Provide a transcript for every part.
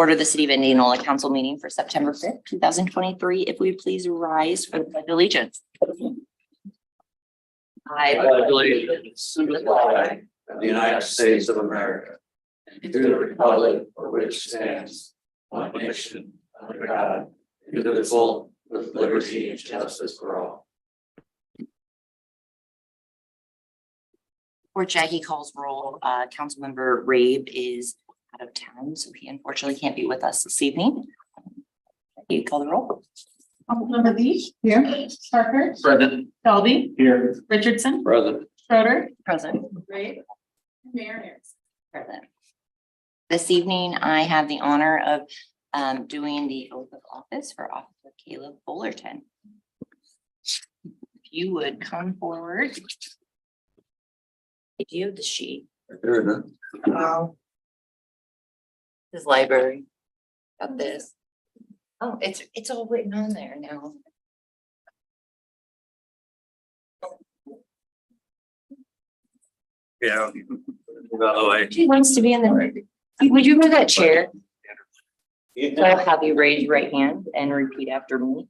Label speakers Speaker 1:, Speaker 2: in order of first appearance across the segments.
Speaker 1: Order the City of Indianola Council meeting for September 5th, 2023. If we please rise for the pledge of allegiance. I
Speaker 2: pledge allegiance to the flag of the United States of America and to the republic for which stands one nation under God, indivisible, with liberty and justice for all.
Speaker 1: Before Jackie calls roll, Councilmember Rabe is out of town, so he unfortunately can't be with us this evening. You call the roll.
Speaker 3: Councilmember Beach. Here. Parker.
Speaker 2: Present.
Speaker 3: Selby.
Speaker 2: Here.
Speaker 3: Richardson.
Speaker 2: Present.
Speaker 3: Schroeder.
Speaker 1: Present.
Speaker 3: Ray. Mayor Harris.
Speaker 1: Present. This evening, I have the honor of doing the oath of office for Officer Caleb Fullerton. If you would come forward. Do you have the sheet? His library. Got this. Oh, it's all written on there now.
Speaker 2: Yeah. By the way.
Speaker 1: She wants to be in the. Would you move that chair? So I'll have you raise your right hand and repeat after me.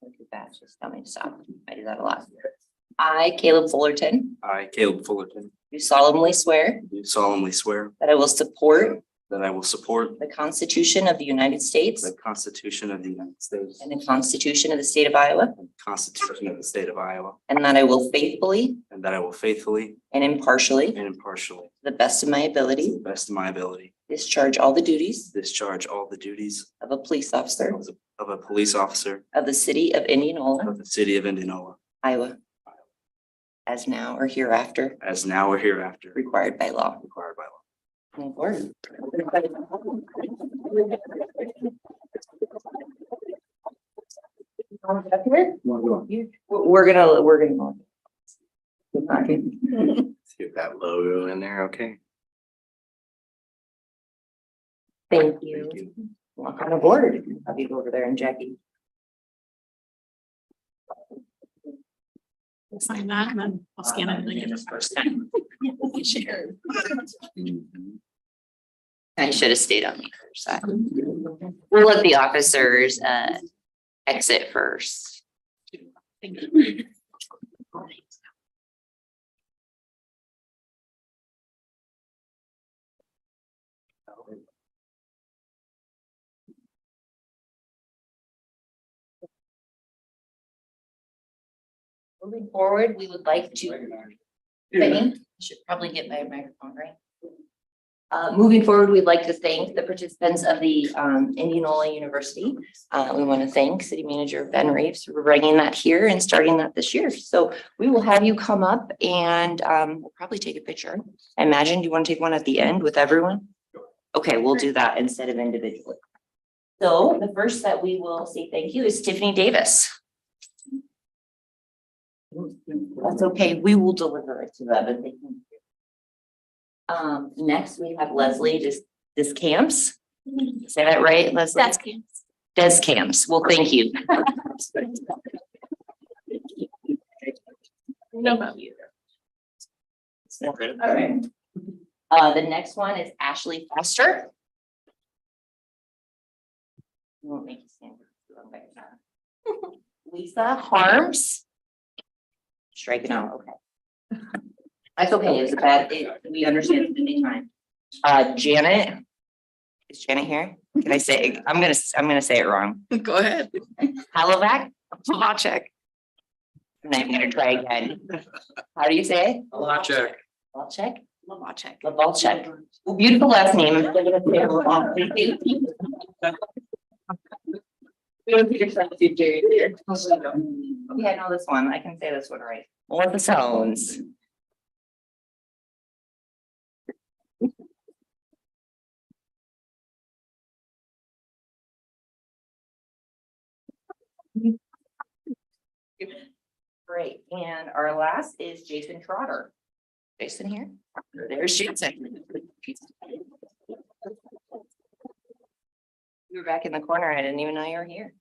Speaker 1: Look at that, just tell me to stop. I do that a lot. I, Caleb Fullerton,
Speaker 2: I, Caleb Fullerton,
Speaker 1: do solemnly swear
Speaker 2: do solemnly swear
Speaker 1: that I will support
Speaker 2: that I will support
Speaker 1: the Constitution of the United States
Speaker 2: the Constitution of the United States
Speaker 1: and the Constitution of the State of Iowa,
Speaker 2: and the Constitution of the State of Iowa,
Speaker 1: and that I will faithfully
Speaker 2: and that I will faithfully
Speaker 1: and impartially,
Speaker 2: and impartially,
Speaker 1: to the best of my
Speaker 2: to
Speaker 1: ability,
Speaker 2: the best of my ability,
Speaker 1: discharge all the duties
Speaker 2: discharge all the duties
Speaker 1: of a police officer
Speaker 2: of a police officer
Speaker 1: of the City of Indianola,
Speaker 2: of the City of Indianola,
Speaker 1: Iowa, as now or hereafter
Speaker 2: as now or hereafter
Speaker 1: required by law.
Speaker 2: required by law.
Speaker 1: Move forward. We're gonna.
Speaker 2: Get that logo in there, okay?
Speaker 1: Thank you. Welcome aboard. I'll be over there and Jackie.
Speaker 3: Sign that and then I'll scan it and then get it first time. Share.
Speaker 1: I should have stayed on the other side. We'll let the officers exit first.
Speaker 3: Thank you.
Speaker 1: Moving forward, we would like to. Thank, should probably get my microphone right. Moving forward, we'd like to thank the participants of the Indianola University. We want to thank City Manager Ben Reeves for bringing that here and starting that this year. So we will have you come up and we'll probably take a picture. I imagine, do you want to take one at the end with everyone? Okay, we'll do that instead of individually. So the first that we will say thank you is Tiffany Davis. That's okay, we will deliver it to them and they can. Next we have Leslie Descamps. Say that right, Leslie? Descamps. Well, thank you.
Speaker 3: No about you.
Speaker 1: All right. The next one is Ashley Foster. Won't make you stand. Lisa Harms. Strike it out, okay. That's okay, it's a bad, we understand it's a busy time. Janet. Is Janet here? Can I say, I'm gonna say it wrong.
Speaker 3: Go ahead.
Speaker 1: Halovac? Plavacek. I'm not even gonna try again. How do you say it?
Speaker 2: Check.
Speaker 1: Plavacek?
Speaker 3: Lavacek.
Speaker 1: Lavalchek. Well, beautiful last name. I'm gonna say it wrong. We don't figure stuff too serious here. Okay, I know this one. I can say this one right. Melissa Sones. Great. And our last is Jason Trotter. Jason here. There's Jason. You were back in the corner. I didn't even know you were here.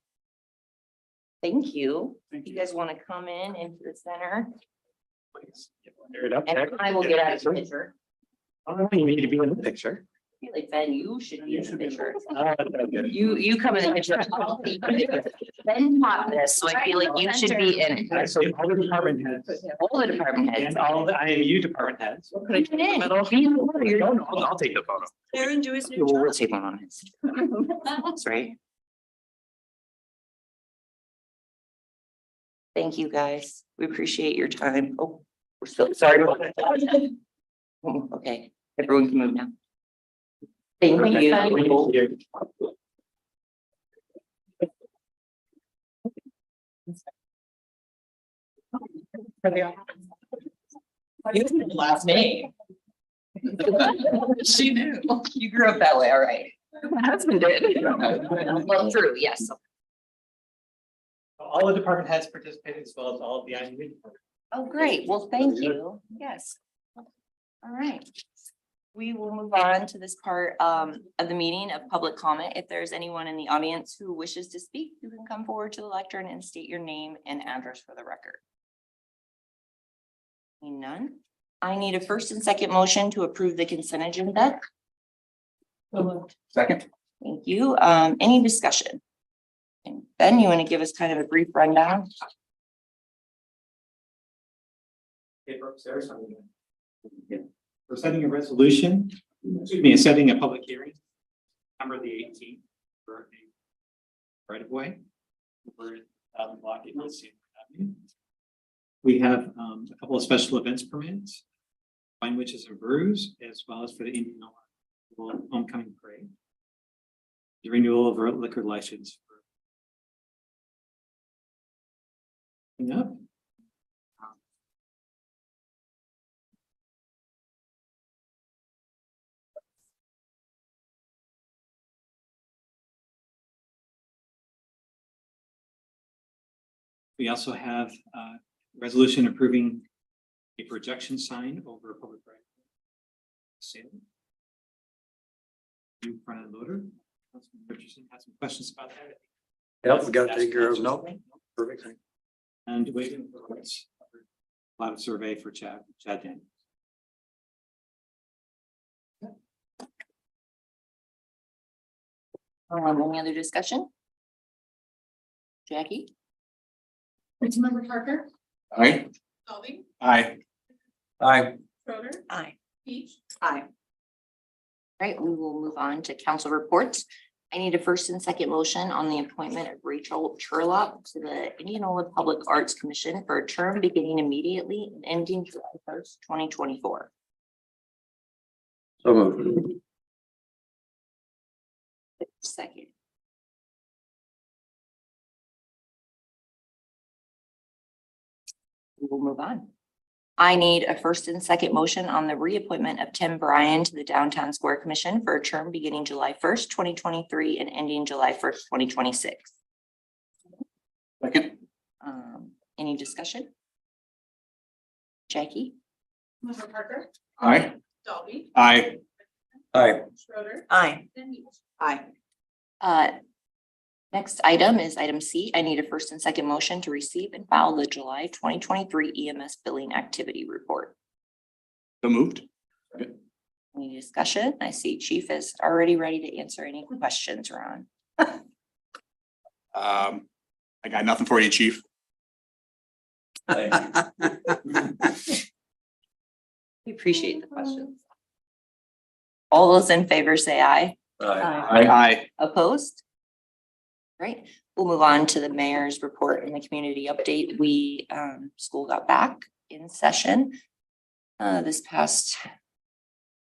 Speaker 1: Thank you. You guys want to come in into the center?
Speaker 2: Please. Get it up
Speaker 1: And
Speaker 2: there.
Speaker 1: I will get out of the picture.
Speaker 2: Oh, you need to be in the picture.
Speaker 1: feel like Ben, you should be in the picture. You come in the picture. Ben taught this, so I feel like you should be in it.
Speaker 4: Actually, all the department heads
Speaker 1: All the department heads.
Speaker 4: and all the IMU department heads.
Speaker 1: Put it in. Be in the photo. You're-
Speaker 4: No, I'll take the photo.
Speaker 3: Aaron, do his
Speaker 1: Yeah, well, we'll take one on his. That's right. Thank you, guys. We appreciate your time. Oh, we're so sorry. about that. Oh, okay, everyone can move now. Thank you. Last name.
Speaker 3: She knew.
Speaker 1: You grew up that way, all right.
Speaker 3: My husband did.
Speaker 1: Well, true, yes.
Speaker 4: All the department heads participated as well as all of the IMU.
Speaker 1: Oh, great. Well, thank you. Yes. All right. We will move on to this part of the meeting of public comment. If there's anyone in the audience who wishes to speak, you can come forward to the lectern and state your name and address for the record. Seeing none. I need a first and second motion to approve the consent agenda.
Speaker 2: Second.
Speaker 1: Thank you. Any discussion? And Ben, you want to give us kind of a brief rundown?
Speaker 4: Paper upstairs. We're setting a resolution, excuse me, setting a public hearing, September the 18th for a right of way. For block in Sept Avenue. We have a couple of special events permits, wine witches and brews, as well as for the Indian homecoming parade. The renewal of our liquor license for up. We also have a resolution approving a projection sign over a public right. Sale. New front end loader. Councilman Richardson has some questions about that.
Speaker 2: Yep, we got to take care of, no, perfect.
Speaker 4: And waiting for what's a lot of survey for Chad Daniels.
Speaker 1: Any other discussion? Jackie?
Speaker 3: Councilmember Parker,
Speaker 2: Aye.
Speaker 3: Dolly,
Speaker 2: Aye. Aye.
Speaker 3: Schroeder,
Speaker 1: Aye.
Speaker 3: Peach,
Speaker 1: Aye. Right, we will move on to council reports. I need a first and second motion on the appointment of Rachel Sherlock to the Indianola Public Arts Commission for a term beginning immediately and ending July 1st, 2024.
Speaker 2: So moved.
Speaker 1: Second. We will move on. I need a first and second motion on the reappointment of Tim Bryan to the Downtown Square Commission for a term beginning July 1st, 2023 and ending July 1st, 2026.
Speaker 2: Second.
Speaker 1: Any discussion? Jackie?
Speaker 3: Member Parker,
Speaker 2: Aye.
Speaker 3: Dolly,
Speaker 2: Aye. Aye.
Speaker 3: Schroeder,
Speaker 1: Aye.
Speaker 3: and Peach.
Speaker 1: Aye. Next item is item C. I need a first and second motion to receive and file the July 2023 EMS billing activity report.
Speaker 2: So moved.
Speaker 1: Any discussion? I see Chief is already ready to answer any questions, Ron.
Speaker 5: I got nothing for you, chief.
Speaker 1: We appreciate the questions. All those in favor say aye.
Speaker 5: Aye.
Speaker 1: Opposed? Great. We'll move on to the mayor's report and the community update. We, school got back in session this past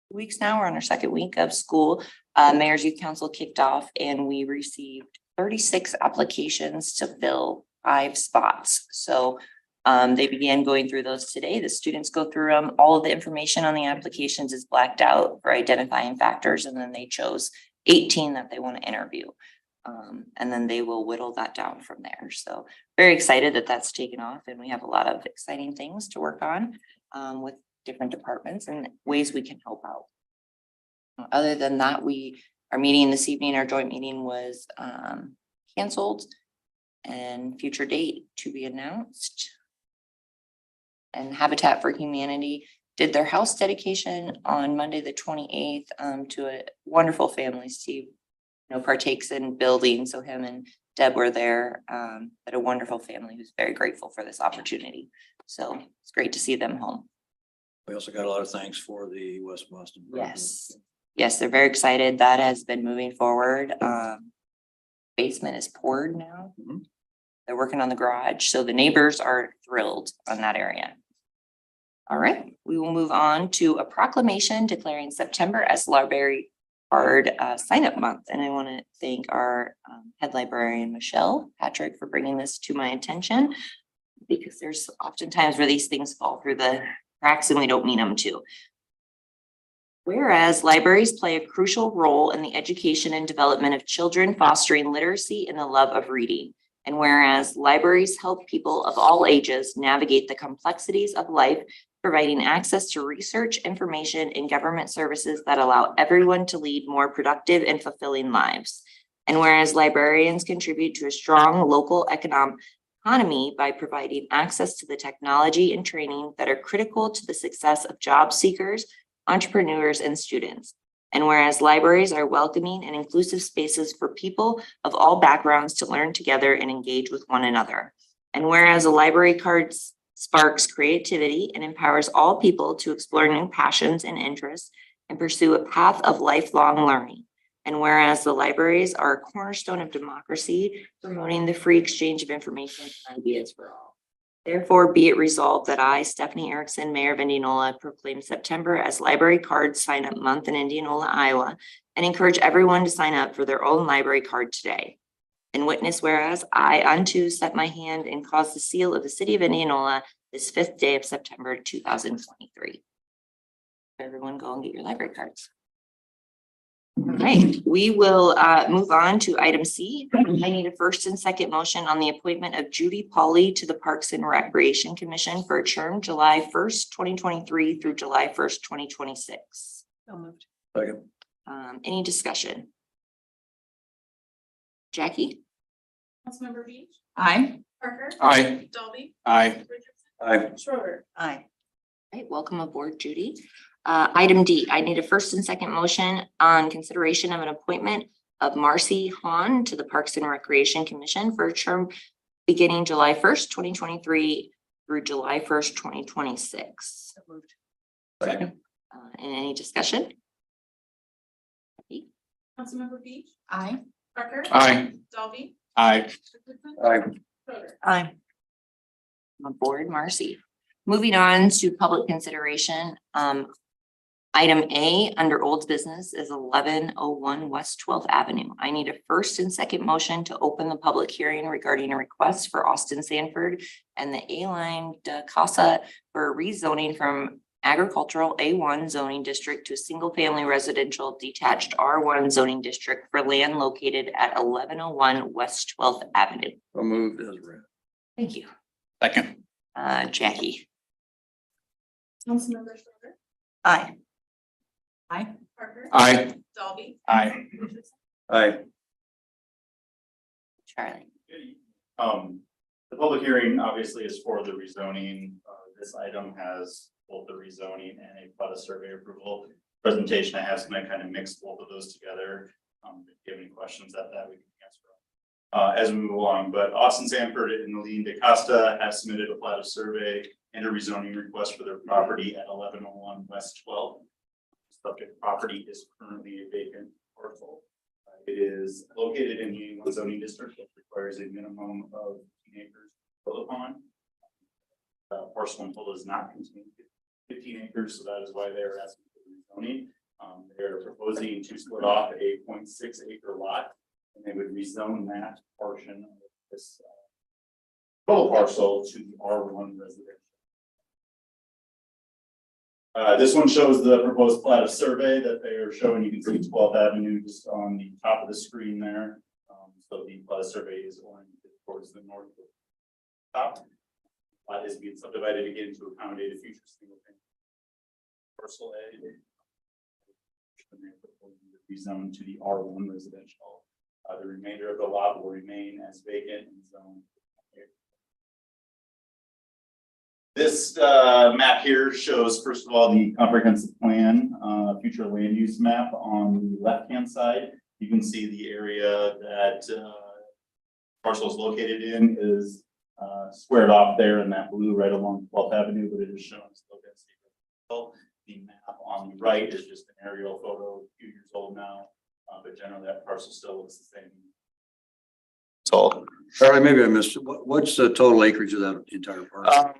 Speaker 1: weeks now. We're on our second week of school. Mayor's Youth Council kicked off and we received 36 applications to fill 5 spots. So they began going through those today. The students go through them. All of the information on the applications is blacked out for identifying factors, and then they chose 18 that they want to interview. And then they will whittle that down from there. So very excited that that's taken off, and we have a lot of exciting things to work on with different departments and ways we can help out. Other than that, our meeting this evening, our joint meeting was canceled and future date to be announced. And Habitat for Humanity did their house dedication on Monday, the 28th, to a wonderful family. Steve, partakes in building. So him and Deb were there, but a wonderful family who's very grateful for this opportunity. So it's great to see them home.
Speaker 2: We also got a lot of thanks for the West Boston.
Speaker 1: Yes. Yes, they're very excited. That has been moving forward. Basement is poured now.
Speaker 2: Mhm.
Speaker 1: They're working on the garage. So the neighbors are thrilled on that area. All right, we will move on to a proclamation declaring September as Library Card sign-up month. And I want to thank our head librarian, Michelle Patrick, for bringing this to my attention, because there's oftentimes where these things fall through the cracks and we don't mean them to. Whereas libraries play a crucial role in the education and development of children, fostering literacy and the love of reading. And whereas libraries help people of all ages navigate the complexities of life, providing access to research, information, and government services that allow everyone to lead more productive and fulfilling lives. And whereas librarians contribute to a strong local economy by providing access to the technology and training that are critical to the success of job seekers, entrepreneurs, and students. And whereas libraries are welcoming and inclusive spaces for people of all backgrounds to learn together and engage with one another. And whereas a library card sparks creativity and empowers all people to explore new passions and interests and pursue a path of lifelong learning. And whereas the libraries are a cornerstone of democracy, promoting the free exchange of information and ideas for all. Therefore, be it resolved that I, Stephanie Erickson, Mayor of Indianola, proclaim September as Library Card Sign-Up Month in Indianola, Iowa, and encourage everyone to sign up for their own library card today. And witness whereas I unto set my hand and cause the seal of the city of Indianola this 5th day of September 2023. Everyone go and get your library cards. All right, we will move on to item C. I need a first and second motion on the appointment of Judy Pauley to the Parks and Recreation Commission for a term July 1st, 2023 through July 1st, 2026.
Speaker 3: So moved.
Speaker 2: Second.
Speaker 1: Any discussion? Jackie?
Speaker 3: Councilmember Beach,
Speaker 1: Aye.
Speaker 3: Parker.
Speaker 5: Aye.
Speaker 3: Dolby.
Speaker 5: Aye.
Speaker 3: Richardson.
Speaker 2: Aye.
Speaker 3: Schroeder.
Speaker 1: Aye. Right, welcome aboard, Judy. Item D, I need a first and second motion on consideration of an appointment of Marcy Hahn to the Parks and Recreation Commission for a term beginning July 1st, 2023 through July 1st, 2026.
Speaker 3: So moved.
Speaker 2: Second.
Speaker 1: And any discussion?
Speaker 3: Councilmember Beach,
Speaker 1: Aye.
Speaker 3: Parker.
Speaker 5: Aye.
Speaker 3: Dolby.
Speaker 5: Aye.
Speaker 3: Richardson.
Speaker 2: Aye.
Speaker 3: Schroeder.
Speaker 1: Aye. I'm aboard, Marcy. Moving on to public consideration. Item A under old business is 1101 West 12th Avenue. I need a first and second motion to open the public hearing regarding a request for Austin Sanford and the A-Line de Casa for rezoning from agricultural A1 zoning district to a single family residential detached R1 zoning district for land located at 1101 West 12th Avenue.
Speaker 2: So moved as read.
Speaker 1: Thank you.
Speaker 5: Second.
Speaker 1: Jackie.
Speaker 3: Councilmember Schroeder.
Speaker 1: Aye. Aye.
Speaker 3: Parker.
Speaker 5: Aye.
Speaker 3: Dolby.
Speaker 5: Aye.
Speaker 3: Richardson.
Speaker 2: Aye.
Speaker 1: Charlie.
Speaker 6: The public hearing obviously is for the rezoning. This item has both the rezoning and a PUD survey approval. Presentation, I have some kind of mix both of those together. If you have any questions at that, we can answer as we move along. But Austin Sanford and Aline DeCosta have submitted a plat of survey and a rezoning request for their property at 1101 West 12th. Subject property is currently a vacant parcel. It is located in the A1 zoning district, which requires a minimum of 15 acres to build upon. Parcel in total does not contain 15 acres, so that is why they are asking for rezoning. They are proposing to split off a 0.6 acre lot, and they would rezone that portion of this total parcel to the R1 residential. This one shows the proposed plat of survey that they are showing. You can see 12th Avenue just on the top of the screen there. So the plat of survey is oriented towards the north top. Plat is being subdivided again to accommodate a future single family parcel A. And they're proposing to rezone to the R1 residential. The remainder of the lot will remain as vacant and zoned. This map here shows, first of all, the comprehensive plan, future land use map on the left-hand side. You can see the area that parcel is located in is squared off there in that blue right along 12th Avenue, but it is shown as low density. The map on the right is just an aerial photo, a few years old now, but generally that parcel still looks the same. So,
Speaker 2: Charlie, maybe I missed it. What's the total acreage of that entire park?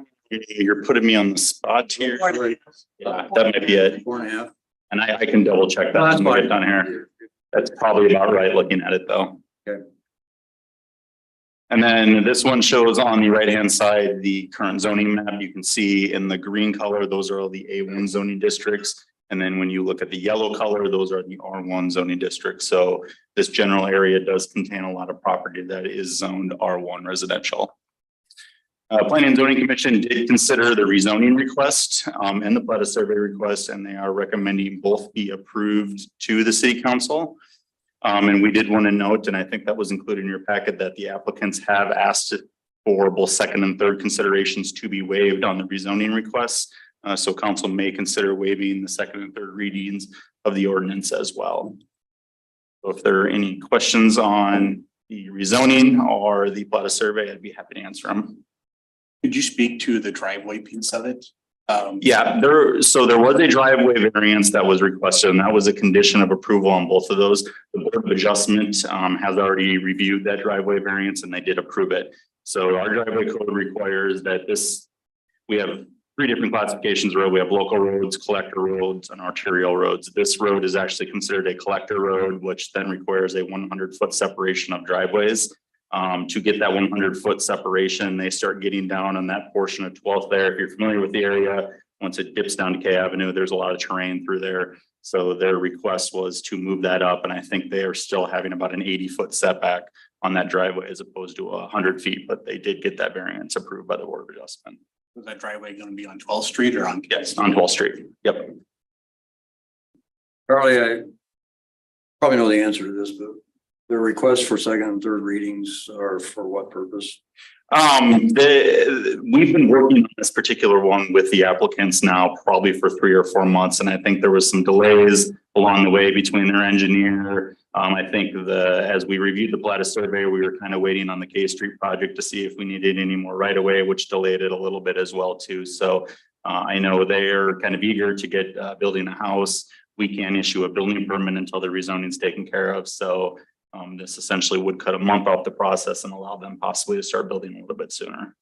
Speaker 6: you're putting me on the spot here. Yeah, that might be it.
Speaker 2: 4.5.
Speaker 6: And I can double check that
Speaker 2: No, that's
Speaker 6: when we
Speaker 2: fine.
Speaker 6: get done here. That's probably about right looking at it though.
Speaker 2: Okay.
Speaker 6: And then this one shows on the right-hand side, the current zoning map. You can see in the green color, those are all the A1 zoning districts. And then when you look at the yellow color, those are the R1 zoning districts. So this general area does contain a lot of property that is zoned R1 residential. Planning and Zoning Commission did consider the rezoning request and the plat survey request, and they are recommending both be approved to the city council. And we did want to note, and I think that was included in your packet, that the applicants have asked for both second and third considerations to be waived on the rezoning requests. So council may consider waiving the second and third readings of the ordinance as well. So if there are any questions on the rezoning or the plat survey, I'd be happy to answer them.
Speaker 5: Could you speak to the driveway piece of it?
Speaker 6: Yeah, there was a driveway variance that was requested, and that was a condition of approval on both of those. The Board of Adjustment has already reviewed that driveway variance and they did approve it. So our driveway code requires that we have 3 different classifications of road. We have local roads, collector roads, and arterial roads. This road is actually considered a collector road, which then requires a 100-foot separation of driveways. To get that 100-foot separation, they start getting down on that portion of 12th there. If you're familiar with the area, once it dips down to K Avenue, there's a lot of terrain through there. So their request was to move that up. And I think they are still having about an 80-foot setback on that driveway as opposed to 100 feet, but they did get that variance approved by the Board of Adjustment.
Speaker 5: Was that driveway going to be on 12th Street or on?
Speaker 6: Yes, on 12th Street. Yep.
Speaker 2: Charlie, I probably know the answer to this, but the requests for second and third readings are for what purpose?
Speaker 6: We've been working on this particular one with the applicants now probably for 3 or 4 months. And I think there was some delays along the way between their engineer. I think as we reviewed the plat survey, we were kind of waiting on the K Street project to see if we needed any more right away, which delayed it a little bit as well too. So I know they're kind of eager to get building a house. We can't issue a building permit until the rezoning is taken care of. So this essentially would cut a month off the process and allow them possibly to start building a little bit sooner.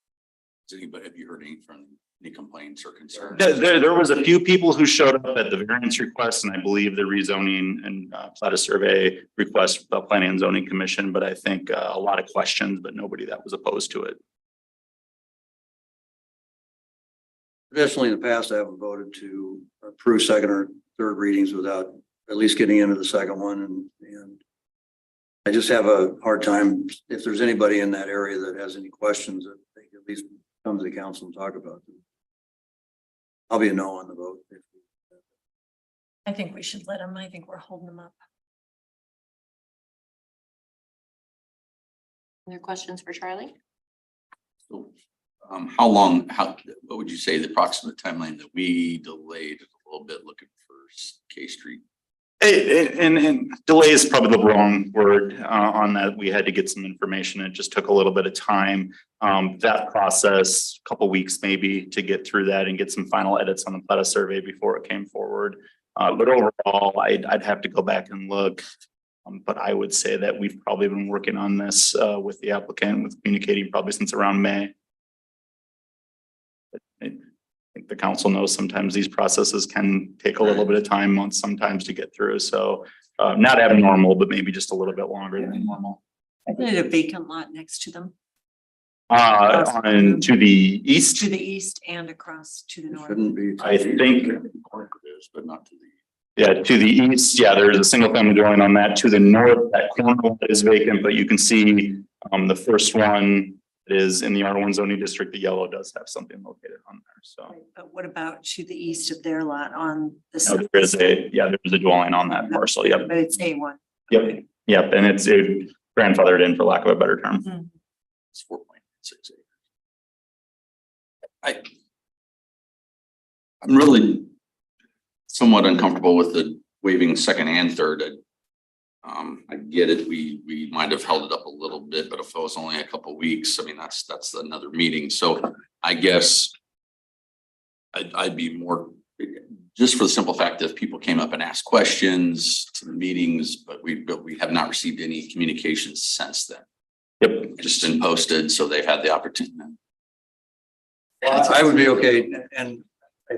Speaker 7: Have you heard any complaints or concerns?
Speaker 6: There was a few people who showed up at the variance request, and I believe the rezoning and plat survey request, the Planning and Zoning Commission, but I think a lot of questions, but nobody that was opposed to it.
Speaker 2: Traditionally, in the past, I haven't voted to approve second or third readings without at least getting into the second one. And I just have a hard time, if there's anybody in that area that has any questions, that they can at least come to the council and talk about them. I'll be a no on the vote.
Speaker 3: I think we should let them. I think we're holding them up.
Speaker 1: Other questions for Charlie?
Speaker 7: So, what would you say the approximate timeline that we delayed a little bit looking for K Street?
Speaker 6: And delay is probably the wrong word on that. We had to get some information. It just took a little bit of time. That process, a couple weeks maybe to get through that and get some final edits on the plat survey before it came forward. But overall, I'd have to go back and look. But I would say that we've probably been working on this with the applicant, with communicating probably since around May. I think the council knows sometimes these processes can take a little bit of time, months sometimes to get through. So not abnormal, but maybe just a little bit longer than normal.
Speaker 3: I did a vacant lot next to them,
Speaker 6: On to the east,
Speaker 3: to the east and across to the north.
Speaker 2: Shouldn't be.
Speaker 6: I think,
Speaker 7: But not to the.
Speaker 6: yeah, to the east, yeah, there's a single family dwelling on that. To the north, that corner is vacant, but you can see the first one is in the R1 zoning district. The yellow does have something located on there. So
Speaker 3: Right, but what about to the east of their lot on the
Speaker 6: no, there is a dwelling on that parcel. Yep.
Speaker 3: But it's A1.
Speaker 6: Yep. Yep. And it's grandfathered in, for lack of a better term.
Speaker 3: Mhm.
Speaker 7: It's 4.6 acres. I'm really somewhat uncomfortable with the waiving second and third. I get it. We might have held it up a little bit, but if it was only a couple weeks, I mean, that's another meeting. So I guess I'd be more, just for the simple fact that if people came up and asked questions to the meetings, but we have not received any communications since then.
Speaker 6: Yep.
Speaker 7: Just been posted, so they've had the opportunity.
Speaker 8: Well, I would be okay, and I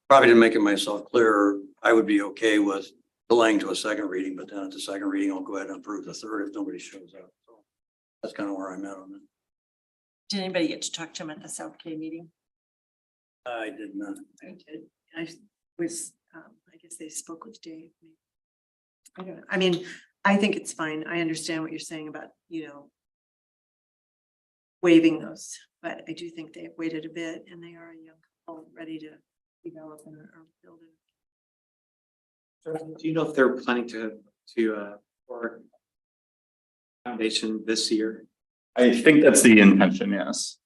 Speaker 8: probably didn't make it myself clear. I would be okay with delaying to a second reading, but then at the second reading, I'll go ahead and approve the third if nobody shows up. So that's kind of where I'm at on it.
Speaker 3: Did anybody get to talk to him at the South K meeting?
Speaker 8: I did not.
Speaker 3: I did. I was, I guess they spoke with Dave. I don't know. I mean, I think it's fine. I understand what you're saying about, waiving those, but I do think they've waited a bit and they are a young couple ready to develop or build it.
Speaker 4: Do you know if they're planning to pour foundation this year?
Speaker 6: I think that's the intention, yes.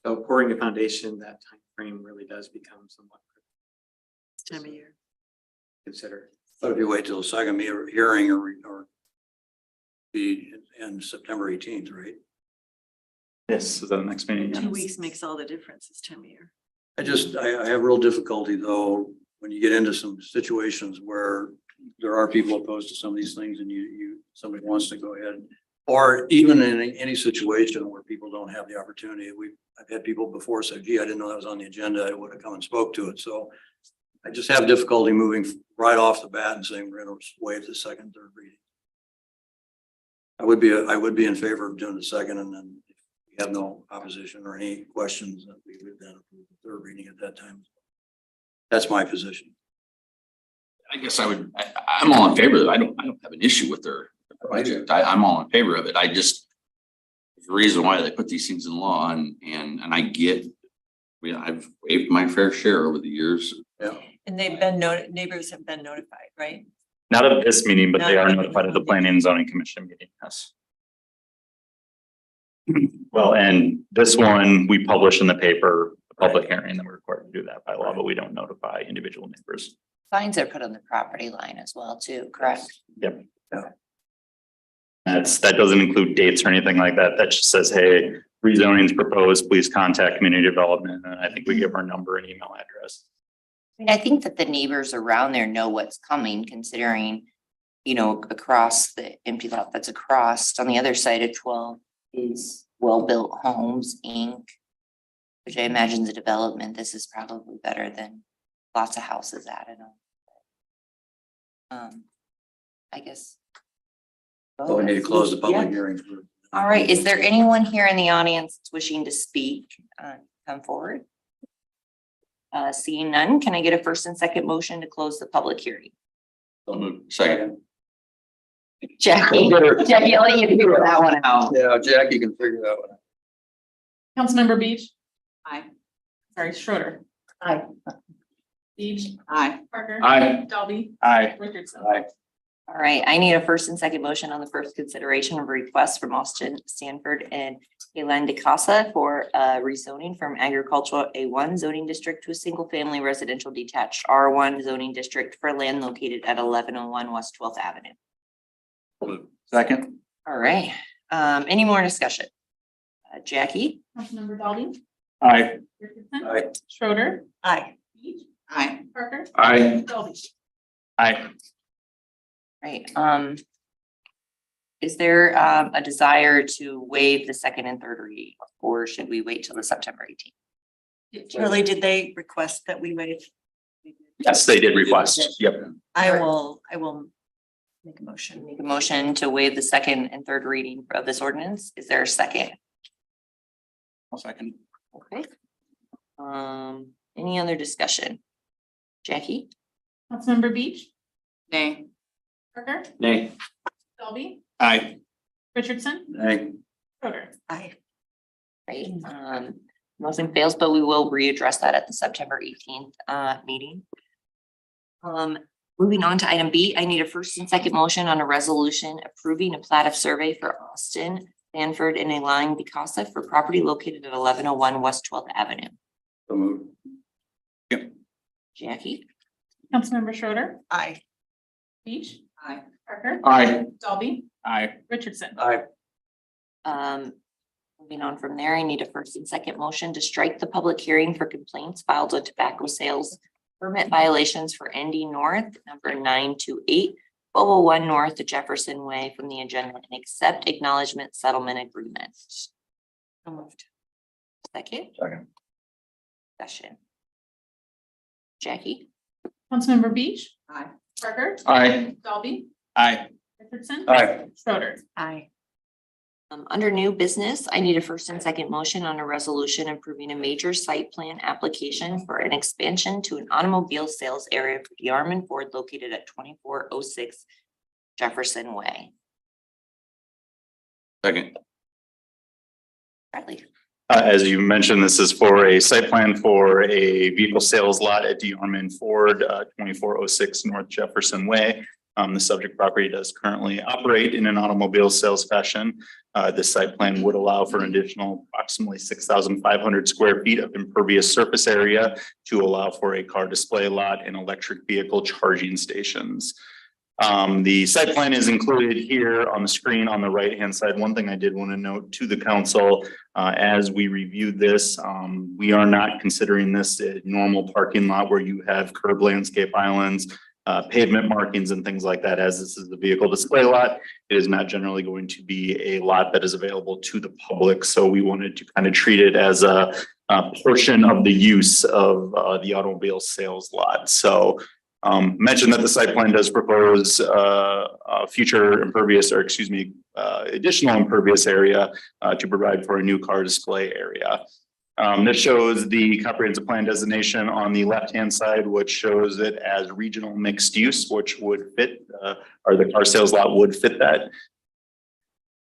Speaker 4: So pouring a foundation, that time frame really does become somewhat
Speaker 3: This time of year.
Speaker 4: considered.
Speaker 8: But if you wait till the second hearing or be in September 18th, right?
Speaker 6: Yes, is that the next meeting?
Speaker 3: 2
Speaker 6: Yes.
Speaker 3: weeks makes all the difference this time of year.
Speaker 8: I have real difficulty though, when you get into some situations where there are people opposed to some of these things and somebody wants to go ahead. Or even in any situation where people don't have the opportunity. I've had people before say, gee, I didn't know that was on the agenda. I would have come and spoke to it. So I just have difficulty moving right off the bat and saying we're going to waive the second, third reading. I would be in favor of doing the second, and then if we have no opposition or any questions, that we would then approve the third reading at that time. That's my position.
Speaker 7: I guess I'm all in favor of it. I don't have an issue with their project. I'm all in favor of it. I just, there's a reason why they put these things in law and I get, I've waived my fair share over the years.
Speaker 8: Yeah.
Speaker 3: And neighbors have been notified, right?
Speaker 6: Not of this meeting, but they
Speaker 3: Not
Speaker 6: are
Speaker 3: of
Speaker 6: notified of the
Speaker 3: the
Speaker 6: planning and zoning commission meeting, yes. Well, and this one, we publish in the paper, a public hearing, that we're required to do that by law, but we don't notify individual neighbors.
Speaker 1: Signs are put on the property line as well too, correct?
Speaker 6: Yep.
Speaker 8: Yeah.
Speaker 6: That doesn't include dates or anything like that. That just says, hey, rezoning is proposed, please contact community development. And I think we give our number and email address.
Speaker 1: I mean, I think that the neighbors around there know what's coming, considering, across the empty lot that's across on the other side of 12 is well-built homes, Inc., which I imagine is a development. This is probably better than lots of houses added on. I guess.
Speaker 8: So we need to close the public
Speaker 1: Yeah.
Speaker 8: hearing.
Speaker 1: All right, is there anyone here in the audience that's wishing to speak? Come forward. Seeing none, can I get a first and second motion to close the public hearing?
Speaker 7: Second.
Speaker 1: Jackie, I'll let you figure that one out.
Speaker 8: Yeah, Jack, you can figure that one out.
Speaker 3: Councilmember Beach? Aye. Sorry, Schroeder.
Speaker 1: Aye.
Speaker 3: Beach? Aye. Parker?
Speaker 6: Aye.
Speaker 3: Dalby?
Speaker 6: Aye.
Speaker 3: Richardson?
Speaker 1: All right, I need a first and second motion on the first consideration of request from Austin Stanford and Kaylan DeCasa for rezoning from agricultural A1 zoning district to a single family residential detached R1 zoning district for land located at 1101 West 12th Avenue.
Speaker 7: Second.
Speaker 1: All right, any more discussion? Jackie?
Speaker 3: Councilmember Dalby?
Speaker 6: Aye.
Speaker 3: Richardson?
Speaker 8: Aye.
Speaker 3: Schroeder? Aye. Beach? Aye. Parker?
Speaker 6: Aye.
Speaker 3: Dalby?
Speaker 6: Aye.
Speaker 1: Right, is there a desire to waive the second and third reading, or should we wait till the September 18th?
Speaker 3: Shirley, did they request that we waive?
Speaker 6: Yes, they did request. Yep.
Speaker 3: I will make a motion.
Speaker 1: Make a motion to waive the second and third reading of this ordinance. Is there a second?
Speaker 7: I'll second.
Speaker 1: Okay. Any other discussion? Jackie?
Speaker 3: Councilmember Beach?
Speaker 1: Nay.
Speaker 3: Parker?
Speaker 6: Nay.
Speaker 3: Dalby?
Speaker 6: Aye.
Speaker 3: Richardson?
Speaker 8: Hey,
Speaker 3: Schroeder? Aye.
Speaker 1: Right, motion fails, but we will readdress that at the September 18th meeting. Moving on to item B, I need a first and second motion on a resolution approving a plat of survey for Austin, Stanford, and Elaine DeCasa for property located at 1101 West 12th Avenue.
Speaker 8: so moved.
Speaker 1: Jackie?
Speaker 9: Councilmember Schroeder,
Speaker 3: Aye.
Speaker 9: Beach,
Speaker 3: Aye.
Speaker 9: Parker,
Speaker 7: Aye.
Speaker 9: Dalby,
Speaker 5: Aye.
Speaker 9: Richardson.
Speaker 8: Aye.
Speaker 1: Moving on from there, I need a first and second motion to strike the public hearing for complaints filed with tobacco sales permit violations for ND North, number 928, 1201 North to Jefferson Way from the agenda and accept acknowledgement settlement agreement. So moved. Second.
Speaker 7: Second.
Speaker 1: Discussion. Jackie?
Speaker 9: Councilmember Beach,
Speaker 3: Aye.
Speaker 9: Parker,
Speaker 7: Aye.
Speaker 9: Dalby,
Speaker 5: Aye.
Speaker 9: Richardson.
Speaker 7: Aye.
Speaker 9: Schroeder.
Speaker 3: Aye.
Speaker 1: Under new business, I need a first and second motion on a resolution approving a major site plan application for an expansion to an automobile sales area for Yarman Ford located at 2406 Jefferson Way.
Speaker 7: Second.
Speaker 1: Bradley.
Speaker 6: As you mentioned, this is for a site plan for a vehicle sales lot at Dearman Ford, 2406 North Jefferson Way. The subject property does currently operate in an automobile sales fashion. This site plan would allow for an additional approximately 6,500 square feet of impervious surface area to allow for a car display lot and electric vehicle charging stations. The site plan is included here on the screen on the right-hand side. One thing I did want to note to the council, as we reviewed this, we are not considering this a normal parking lot where you have curb landscape islands, pavement markings and things like that. As this is the vehicle display lot, it is not generally going to be a lot that is available to the public. So we wanted to kind of treat it as a portion of the use of the automobile sales lot. So mentioned that the site plan does propose a future impervious, or excuse me, additional impervious area to provide for a new car display area. This shows the comprehensive plan designation on the left-hand side, which shows it as regional mixed use, which would fit, or the car sales lot would fit that.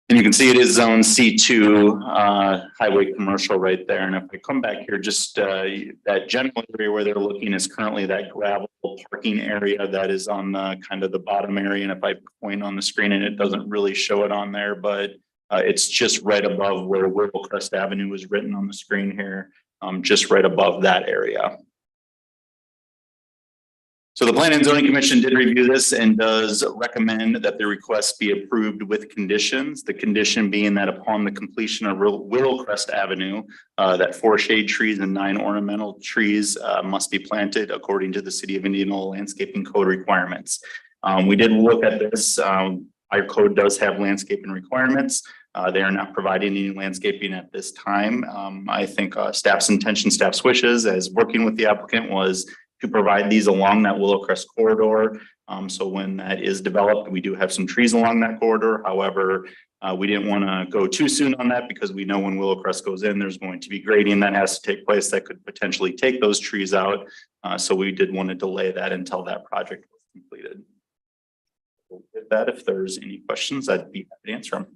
Speaker 6: And you can see it is zone C2 highway commercial right there. And if I come back here, just that general area where they're looking is currently that gravel parking area that is on the kind of the bottom area. And if I point on the screen, and it doesn't really show it on there, but it's just right above where Crest Avenue is written on the screen here, just right above that area. So the Planning and Zoning Commission did review this and does recommend that the request be approved with conditions. The condition being that upon the completion of Willowcrest Avenue, that 4 shade trees and 9 ornamental trees must be planted according to the City of Indianola Landscaping Code requirements. We did look at this. Our code does have landscaping requirements. They are not providing any landscaping at this time. I think staff's intention, staff's wishes as working with the applicant was to provide these along that Willowcrest corridor. So when that is developed, we do have some trees along that corridor. However, we didn't want to go too soon on that because we know when Willowcrest goes in, there's going to be grading that has to take place that could potentially take those trees out. So we did want to delay that until that project was completed. With that, if there's any questions, I'd be happy to answer them.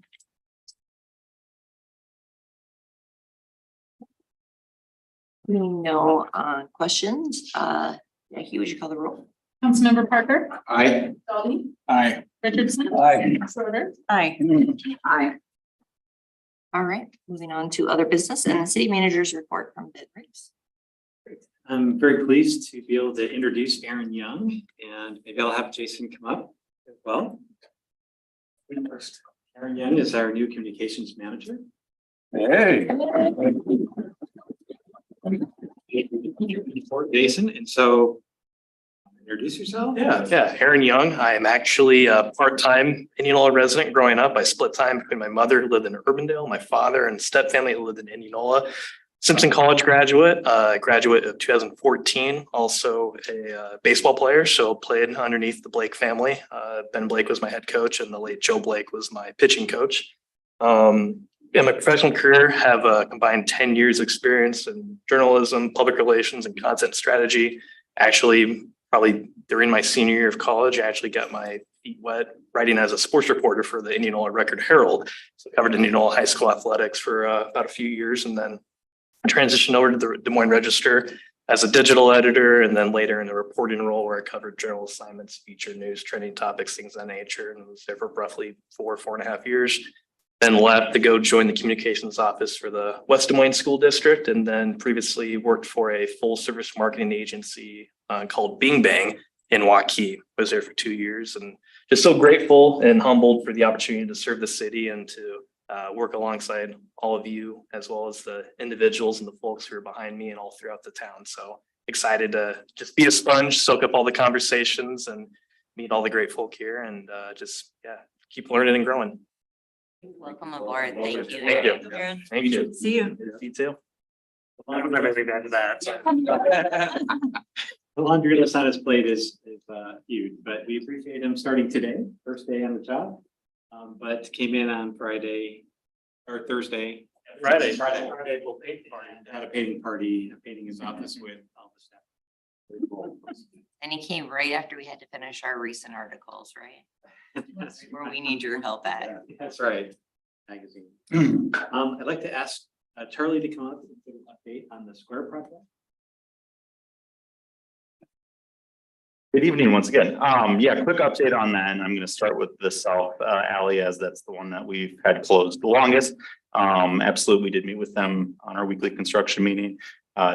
Speaker 1: No questions. Jackie, would you call the roll?
Speaker 9: Councilmember Parker,
Speaker 7: Aye.
Speaker 9: Dalby,
Speaker 5: Aye.
Speaker 9: Richardson.
Speaker 8: Aye.
Speaker 9: Schroeder.
Speaker 3: Aye.
Speaker 1: Aye. All right, moving on to other business and the city manager's report from bid rates.
Speaker 4: I'm very pleased to be able to introduce Aaron Young, and maybe I'll have Jason come up as well. First, Aaron Young is our new communications manager.
Speaker 7: Hey.
Speaker 4: Jason, and so introduce yourself.
Speaker 10: Yeah, Aaron Young. I am actually a part-time Indianola resident growing up. I split time between my mother who lived in Urbandale, my father and step family who lived in Indianola. Simpson College graduate, graduate of 2014, also a baseball player, so played underneath the Blake family. Ben Blake was my head coach and the late Joe Blake was my pitching coach. In my professional career, have a combined 10 years experience in journalism, public relations, and content strategy. Actually, probably during my senior year of college, I actually got my feet wet writing as a sports reporter for the Indianola Record Herald. So I covered Indianola high school athletics for about a few years and then transitioned over to the Des Moines Register as a digital editor and then later in a reporting role where I covered journal assignments, feature news, trending topics, things of that nature, and was there for roughly 4.5 years. then left to go join the communications office for the West Des Moines School District, and then previously worked for a full service marketing agency called Bing Bang in Waukee. Was there for 2 years, and just so grateful and humbled for the opportunity to serve the city and to work alongside all of you, as well as the individuals and the folks who are behind me and all throughout the town. So excited to just be a sponge, soak up all the conversations and meet all the great folk here, and just, yeah, keep learning and growing.
Speaker 1: Welcome aboard. Thank you.
Speaker 10: Thank you. Thank you.
Speaker 3: See you.
Speaker 10: You too.
Speaker 4: I don't have anything to add to that. The laundry list on his plate is huge, but we appreciate him starting today, first day on the job. But came in on Friday or Thursday.
Speaker 10: Friday.
Speaker 4: We'll paint party. Had a painting party, painting his office with all the staff. Very cool.
Speaker 1: And he came right after we had to finish our recent articles, right? Where we need your help at.
Speaker 4: That's right. Magazine. I'd like to ask Charlie to come up and give an update on the square project.
Speaker 6: Good evening, once again. Yeah, quick update on that. And I'm going to start with the south alley, as that's the one that we've had closed the longest. Absolutely, we did meet with them on our weekly construction meeting.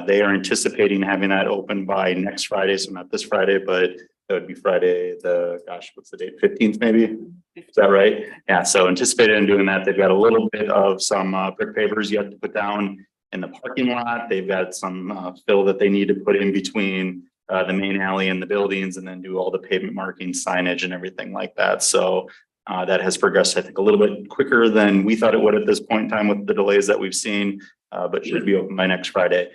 Speaker 6: They are anticipating having that open by next Friday, so not this Friday, but that would be Friday, what's the date? 15th, maybe? Is that right? Yeah, so anticipated in doing that. They've got a little bit of some brick pavers yet to put down in the parking lot. They've got some fill that they need to put in between the main alley and the buildings, and then do all the pavement marking, signage and everything like that. So that has progressed, I think, a little bit quicker than we thought it would at this point in time with the delays that we've seen, but should be open by next Friday.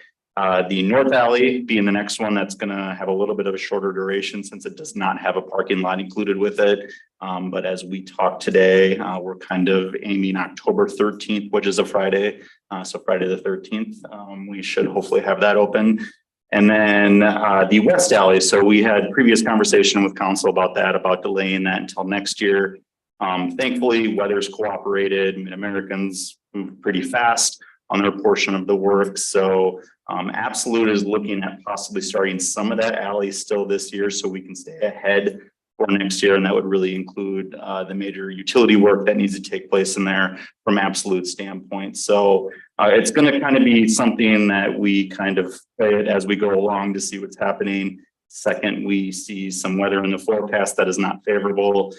Speaker 6: The north alley being the next one, that's going to have a little bit of a shorter duration since it does not have a parking lot included with it. But as we talk today, we're kind of aiming October 13th, which is a Friday. So Friday the 13th, we should hopefully have that open. And then the west alley. So we had previous conversation with council about that, about delaying that until next year. Thankfully, weather's cooperated. Mid-Americans moved pretty fast on their portion of the work. So Absolute is looking at possibly starting some of that alley still this year so we can stay ahead for next year. And that would really include the major utility work that needs to take place in there from Absolute standpoint. So it's going to kind of be something that we kind of play it as we go along to see what's happening. Second, we see some weather in the forecast that is not favorable.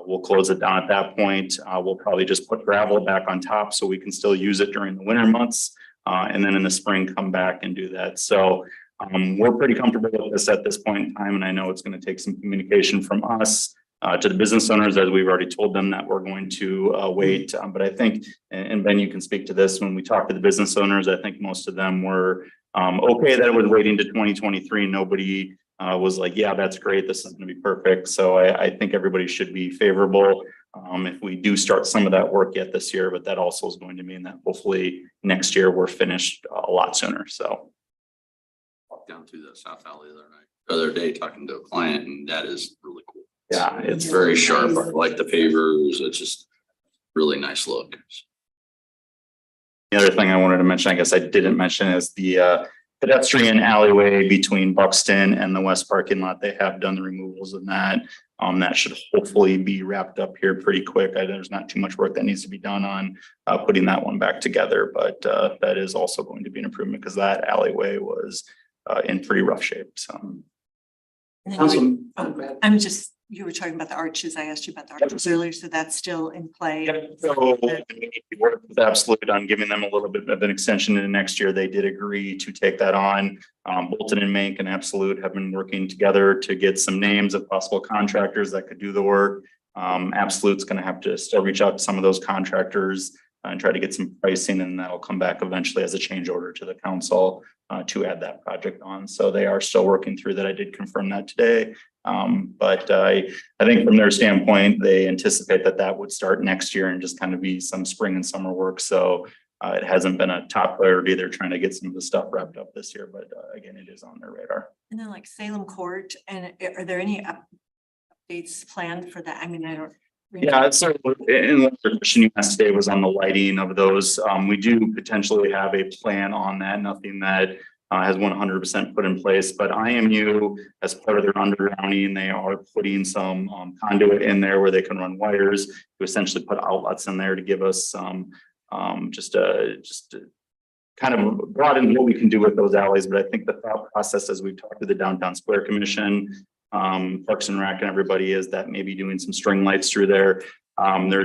Speaker 6: We'll close it down at that point. We'll probably just put gravel back on top so we can still use it during the winter months. And then in the spring, come back and do that. So we're pretty comfortable with this at this point in time. And I know it's going to take some communication from us to the business owners, as we've already told them that we're going to wait. But I think, and Ben, you can speak to this, when we talk to the business owners, I think most of them were okay that it was waiting to 2023. Nobody was like, yeah, that's great. This is going to be perfect. So I think everybody should be favorable if we do start some of that work yet this year, but that also is going to mean that hopefully next year we're finished a lot sooner. So.
Speaker 7: Walked down through the south alley the other day talking to a client, and that is really cool.
Speaker 6: Yeah,
Speaker 7: It's very sharp. I like the pavers. It's just really nice look.
Speaker 6: The other thing I wanted to mention, I guess I didn't mention, is the pedestrian alleyway between Buxton and the west parking lot. They have done the removals in that. That should hopefully be wrapped up here pretty quick. There's not too much work that needs to be done on putting that one back together, but that is also going to be an improvement because that alleyway was in pretty rough shape. So.
Speaker 3: You were talking about the arches. I asked you about the arches earlier, so that's still in play.
Speaker 6: So we worked with Absolute on giving them a little bit of an extension into next year. They did agree to take that on. Bolton and Mank and Absolute have been working together to get some names of possible contractors that could do the work. Absolute's going to have to still reach out to some of those contractors and try to get some pricing, and that'll come back eventually as a change order to the council to add that project on. So they are still working through that. I did confirm that today. But I think from their standpoint, they anticipate that would start next year and just kind of be some spring and summer work. So it hasn't been a top priority. They're trying to get some of the stuff wrapped up this year, but again, it is on their radar.
Speaker 3: And then like Salem Court, and are there any updates planned for that? I mean, I don't.
Speaker 6: Yeah, so in the question you asked today was on the lighting of those. We do potentially have a plan on that, nothing that has 100% put in place, but IMU, as part of their undergrounding, they are putting some conduit in there where they can run wires to essentially put outlets in there to give us some just kind of broaden what we can do with those alleys. But I think the thought process, as we've talked to the Downtown Square Commission, Parks and Rec and everybody, is that maybe doing some string lights through there. There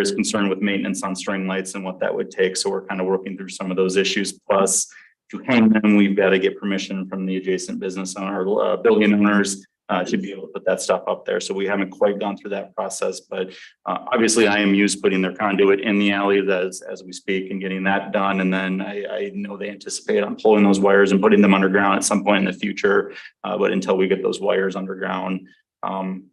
Speaker 6: is concern with maintenance on string lights and what that would take. So we're kind of working through some of those issues. Plus, to hang them, we've got to get permission from the adjacent business owner, building owners, to be able to put that stuff up there. So we haven't quite gone through that process, but obviously IMU's putting their conduit in the alley as we speak and getting that done. And then I know they anticipate on pulling those wires and putting them underground at some point in the future. But until we get those wires underground,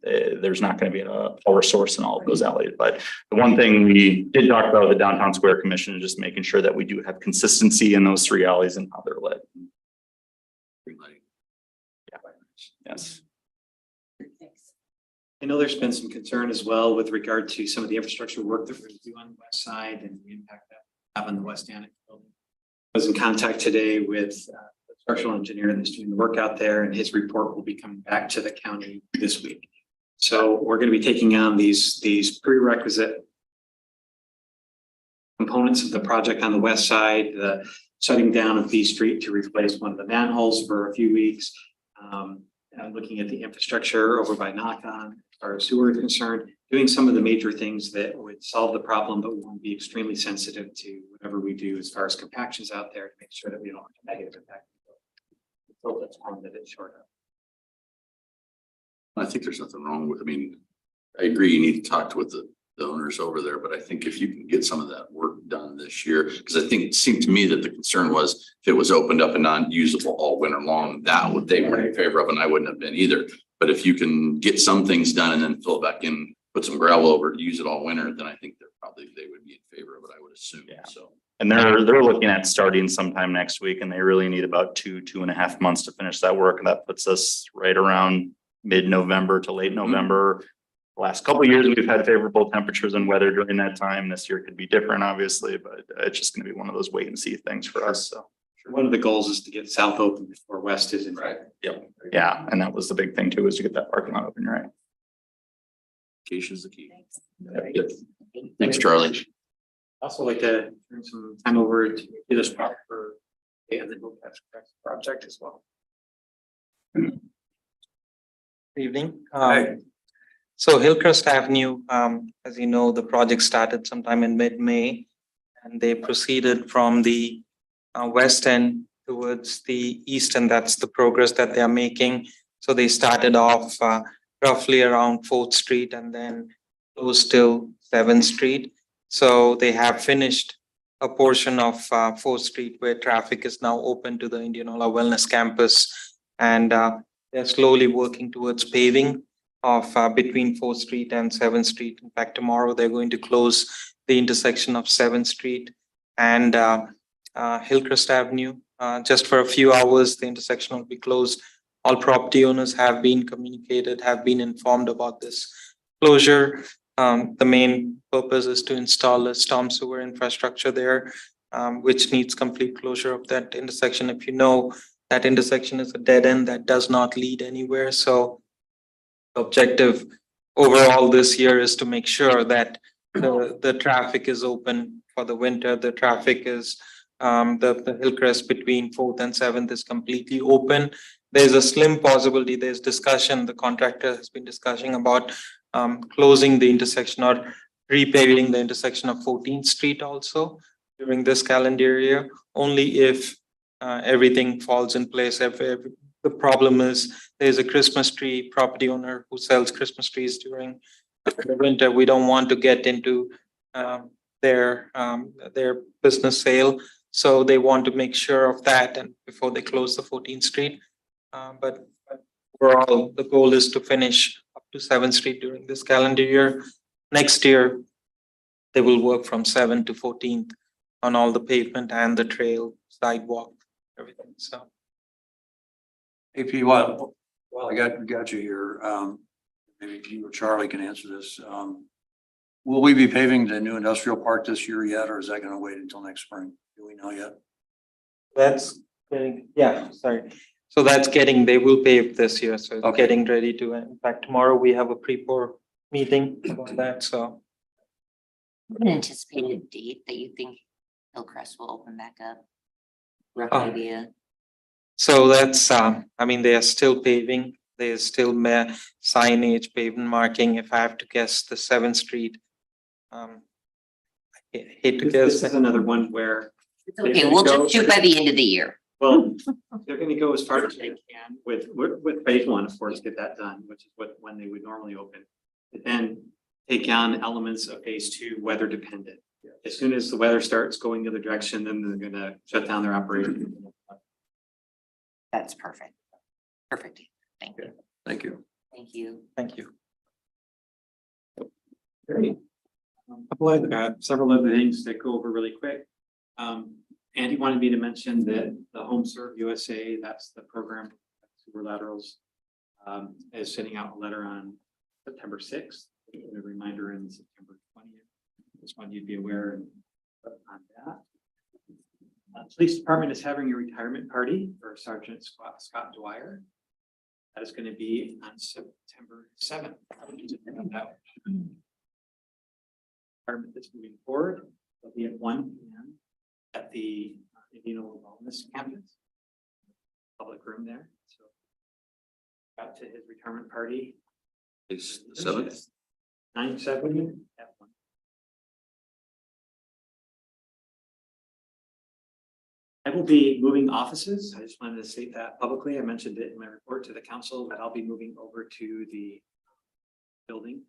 Speaker 6: there's not going to be a power source in all of those alleys. But the one thing we did talk about with the Downtown Square Commission is just making sure that we do have consistency in those 3 alleys and how they're lit. Yeah. Yes.
Speaker 4: I know there's been some concern as well with regard to some of the infrastructure work that we're going to do on the west side and the impact that will have on the West Annex building. I was in contact today with the structural engineer that's doing the work out there, and his report will be coming back to the county this week. So we're going to be taking on these prerequisite components of the project on the west side, the shutting down of B Street to replace one of the manholes for a few weeks. Looking at the infrastructure over by Nakon, as far as sewer is concerned, doing some of the major things that would solve the problem, but we want to be extremely sensitive to whatever we do as far as compactions out there to make sure that we don't have a negative impact. So that's one that it's short of.
Speaker 7: I think there's nothing wrong with, I mean, I agree, you need to talk with the owners over there, but I think if you can get some of that work done this year, because I think it seemed to me that the concern was if it was opened up and non-usable all winter long, that would they were in favor of, and I wouldn't have been either. But if you can get some things done and then fill it back in, put some gravel over it, use it all winter, then I think they would be in favor of it, I would assume.
Speaker 6: Yeah.
Speaker 7: So.
Speaker 6: And they're looking at starting sometime next week, and they really need about 2.5 months to finish that work. And that puts us right around mid-November to late November. Last couple of years, we've had favorable temperatures and weather during that time. This year could be different, obviously, but it's just going to be one of those wait and see things for us. So
Speaker 4: One of the goals is to get south open before west is in.
Speaker 7: Right.
Speaker 6: Yep. Yeah. And that was the big thing too, is to get that parking lot open, right?
Speaker 7: Communication is the key. Yep. Thanks, Charlie.
Speaker 4: Also like to turn some time over to this part for and then we'll catch the project as well.
Speaker 11: Good evening. So Hillcrest Avenue, as you know, the project started sometime in mid-May, and they proceeded from the west end towards the east, and that's the progress that they are making. So they started off roughly around 4th Street and then close till 7th Street. So they have finished a portion of 4th Street where traffic is now open to the Indianola Wellness Campus, and they're slowly working towards paving of between 4th Street and 7th Street. In fact, tomorrow they're going to close the intersection of 7th Street and Hillcrest Avenue. Just for a few hours, the intersection will be closed. All property owners have been communicated, have been informed about this closure. The main purpose is to install a storm sewer infrastructure there, which needs complete closure of that intersection. If you know, that intersection is a dead end that does not lead anywhere. So the objective overall this year is to make sure that the traffic is open for the winter. The traffic is the Hillcrest between 4th and 7th is completely open. There's a slim possibility, there's discussion, the contractor has been discussing about closing the intersection or repaving the intersection of 14th Street also during this calendar year, only if everything falls in place. If the problem is there's a Christmas tree property owner who sells Christmas trees during the winter. We don't want to get into their business sale. So they want to make sure of that and before they close the 14th Street. But overall, the goal is to finish up to 7th Street during this calendar year. Next year, they will work from 7th to 14th on all the pavement and the trail, sidewalk, everything. So.
Speaker 8: AP, while I got you here, maybe you or Charlie can answer this. Will we be paving the new industrial park this year yet, or is that going to wait until next spring? Do we know yet?
Speaker 11: That's Yeah, sorry. So that's getting, they will pave this year, so it's
Speaker 7: Okay.
Speaker 11: getting ready to, in fact, tomorrow we have a pre-pour meeting about that, so.
Speaker 1: An anticipated date that you think Hillcrest will open back up? Rough
Speaker 11: Oh.
Speaker 1: idea.
Speaker 11: So that's, I mean, they are still paving, there's still signage, pavement marking, if I have to guess, the 7th Street. I hate to guess.
Speaker 4: This is another one where,
Speaker 1: It's okay, we'll just shoot by the end of the year.
Speaker 4: well, they're gonna go as far as they can with phase one, of course, get that done, which is when they would normally open. But then take on elements of phase two, weather dependent. As soon as the weather starts going the other direction, then they're gonna shut down their operation.
Speaker 1: That's perfect. Perfect. Thank you.
Speaker 7: Thank you.
Speaker 1: Thank you.
Speaker 11: Thank you.
Speaker 4: Great. Couple of, several other things to go over really quick. Andy wanted me to mention that the Home Serve USA, that's the program, Super Laterals, is sending out a letter on September 6th, a reminder in September 20th. Just wanted you to be aware on that. Police Department is having a retirement party for Sergeant Scott Dwyer. That is going to be on September 7th. Department that's moving forward. It'll be at 1 p.m. at the Indianola Wellness Campus, public room there. So got to his retirement party.
Speaker 7: It's the 7th.
Speaker 4: 9/7 at 1. I will be moving offices. I just wanted to state that publicly. I mentioned it in my report to the council that I'll be moving over to the building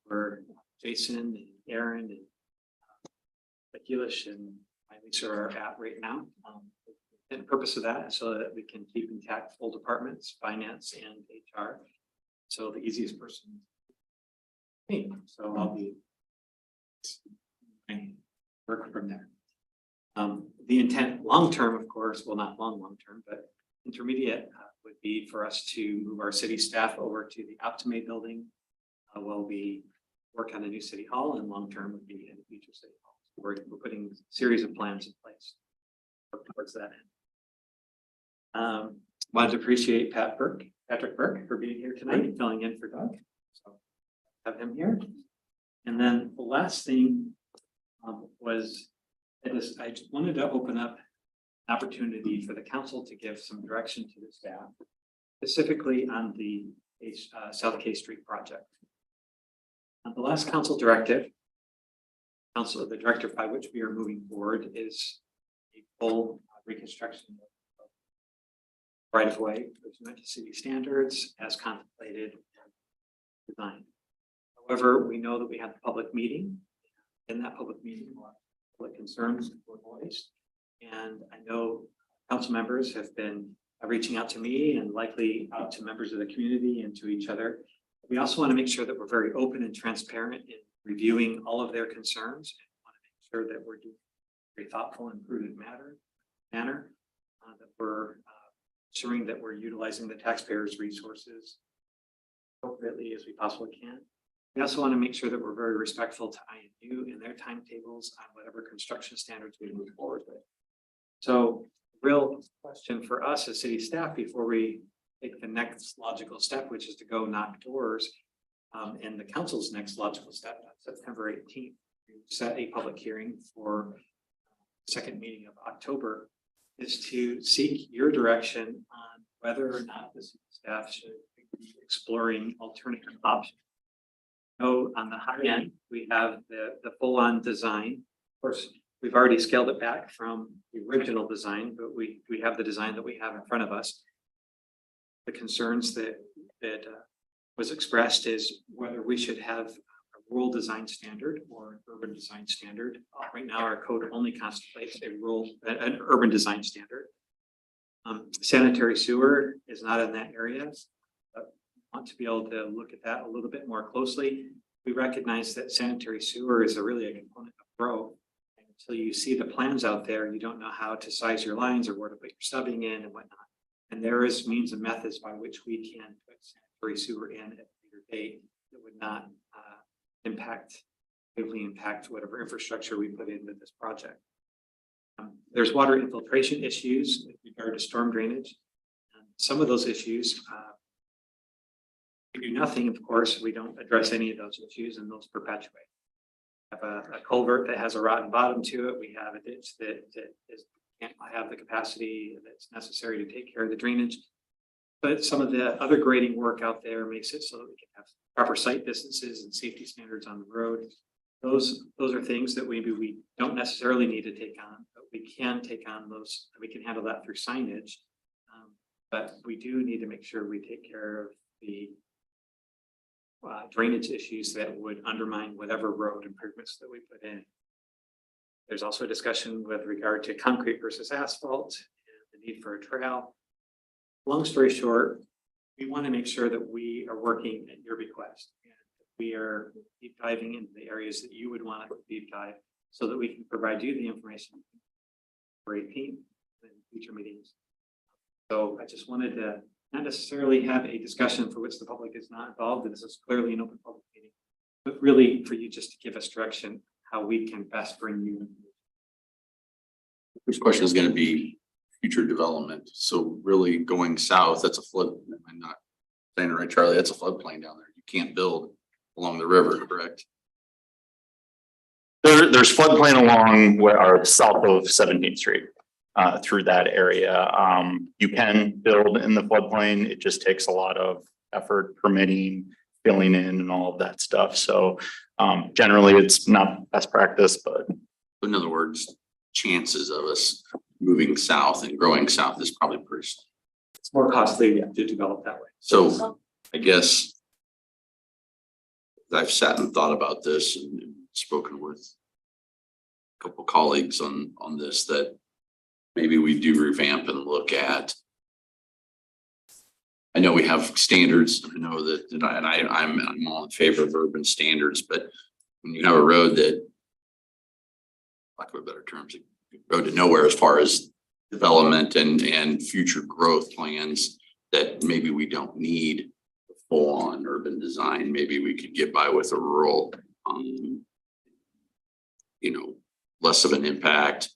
Speaker 4: where Jason and Aaron and Akilish and Lisa are at right now. And the purpose of that is so that we can keep intact full departments, finance and HR. So the easiest person. Me. So I'll be work from there. The intent long-term, of course, well, not long-term, but intermediate would be for us to move our city staff over to the Optimate building. While we work on a new city hall, and long-term would be in the future city hall. So we're putting a series of plans in place towards that end. Wanted to appreciate Patrick Burke for being here tonight, filling in for Doug. So have him here. And then the last thing was I just wanted to open up an opportunity for the council to give some direction to the staff, specifically on the South K Street project. The last council directive, the directive by which we are moving forward is a full reconstruction of right of way pursuant to city standards as contemplated and designed. However, we know that we had the public meeting. In that public meeting, a lot of public concerns were voiced. And I know council members have been reaching out to me and likely out to members of the community and to each other. We also want to make sure that we're very open and transparent in reviewing all of their concerns. We want to make sure that we're doing very thoughtful and prudent manner, that we're ensuring that we're utilizing the taxpayers' resources appropriately as we possibly can. We also want to make sure that we're very respectful to INU and their timetables on whatever construction standards we move forward with. So, real question for us as city staff before we take the next logical step, which is to go knock doors. And the council's next logical step, September 18th, set a public hearing for second meeting of October, is to seek your direction on whether or not the city staff should be exploring alternative options. So on the high end, we have the full-on design. Of course, we've already scaled it back from the original design, but we have the design that we have in front of us. The concerns that was expressed is whether we should have a rural design standard or an urban design standard. Right now, our code only contemplates an urban design standard. Sanitary sewer is not in that area. But want to be able to look at that a little bit more closely. We recognize that sanitary sewer is really a component of growth. And until you see the plans out there, you don't know how to size your lines or where to put your stubbing in and whatnot. And there is means and methods by which we can put sanitary sewer in at a later date that would not impact whatever infrastructure we put in with this project. There's water infiltration issues with regard to storm drainage. Some of those issues, we do nothing, of course, we don't address any of those issues and those perpetuate. Have a culvert that has a rotten bottom to it. We have a ditch that can't have the capacity that's necessary to take care of the drainage. But some of the other grading work out there makes it so that we can have proper site distances and safety standards on the road. Those are things that maybe we don't necessarily need to take on, but we can take on those, we can handle that through signage. But we do need to make sure we take care of the drainage issues that would undermine whatever road improvements that we put in. There's also a discussion with regard to concrete versus asphalt and the need for a trail. Long story short, we want to make sure that we are working at your request. And we are deep diving into the areas that you would want to deep dive so that we can provide you the information for 18 in future meetings. So I just wanted to not necessarily have a discussion for which the public is not involved, and this is clearly an open public meeting, but really for you just to give us direction how we can best bring you.
Speaker 7: First question is going to be future development. So really going south, that's a flood. I'm not saying it right, Charlie. That's a floodplain down there. You can't build along the river, correct?
Speaker 6: There's floodplain along where our south of 17th Street. Through that area. You can build in the floodplain. It just takes a lot of effort, permitting, filling in and all of that stuff. So generally it's not best practice, but.
Speaker 7: In other words, chances of us moving south and growing south is probably pretty slow.
Speaker 4: It's more costly to develop that way.
Speaker 7: So I guess I've sat and thought about this and spoken with a couple colleagues on this, that maybe we do revamp and look at. I know we have standards. I know that, I'm all in favor of urban standards, but when you have a road that, lack of a better term, road to nowhere as far as development and future growth plans, that maybe we don't need full on urban design. Maybe we could get by with a rural, less of an impact.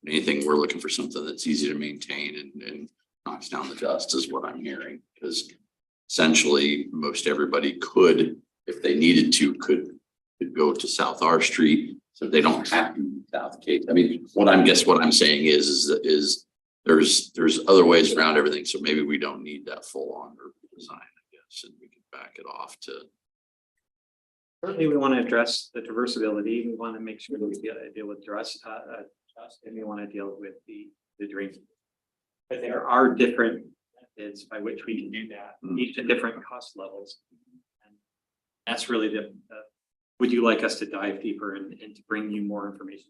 Speaker 7: Anything, we're looking for something that's easy to maintain and knocks down the dust is what I'm hearing, because essentially most everybody could, if they needed to, could go to South R Street, so they don't have to be South Cape. I mean, what I'm saying is there's other ways around everything. So maybe we don't need that full on urban design, I guess, and we can back it off to.
Speaker 4: Certainly, we want to address the diversibility. We want to make sure that we deal with trust, and we want to deal with the dream. But there are different methods by which we can do that, each at different cost levels. And that's really the. Would you like us to dive deeper and to bring you more information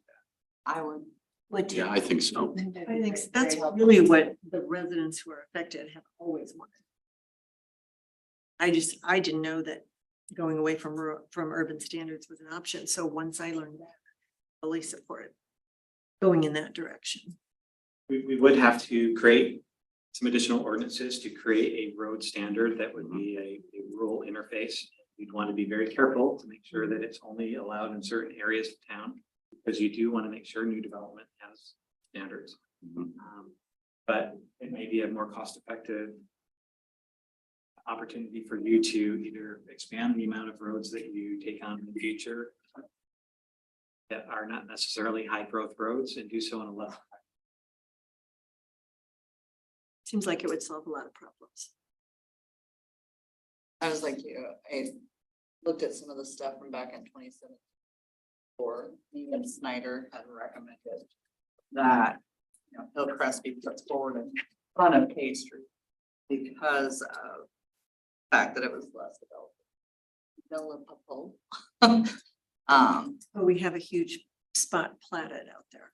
Speaker 4: back?
Speaker 1: I would.
Speaker 7: Yeah, I think so.
Speaker 3: I think that's really what the residents who are affected have always wanted. I didn't know that going away from urban standards was an option. So once I learned that, I fully support going in that direction.
Speaker 4: We would have to create some additional ordinances to create a road standard that would be a rural interface. You'd want to be very careful to make sure that it's only allowed in certain areas of town, because you do want to make sure new development has standards. But it may be a more cost-effective opportunity for you to either expand the amount of roads that you take on in the future that are not necessarily high growth roads, and do so in a less.
Speaker 3: Seems like it would solve a lot of problems.
Speaker 12: I was like you, I looked at some of the stuff from back in 2017. Or even Snyder had recommended that, Hillcrest be put forward in front of K Street because of the fact that it was less developable.
Speaker 3: But we have a huge spot platted out there.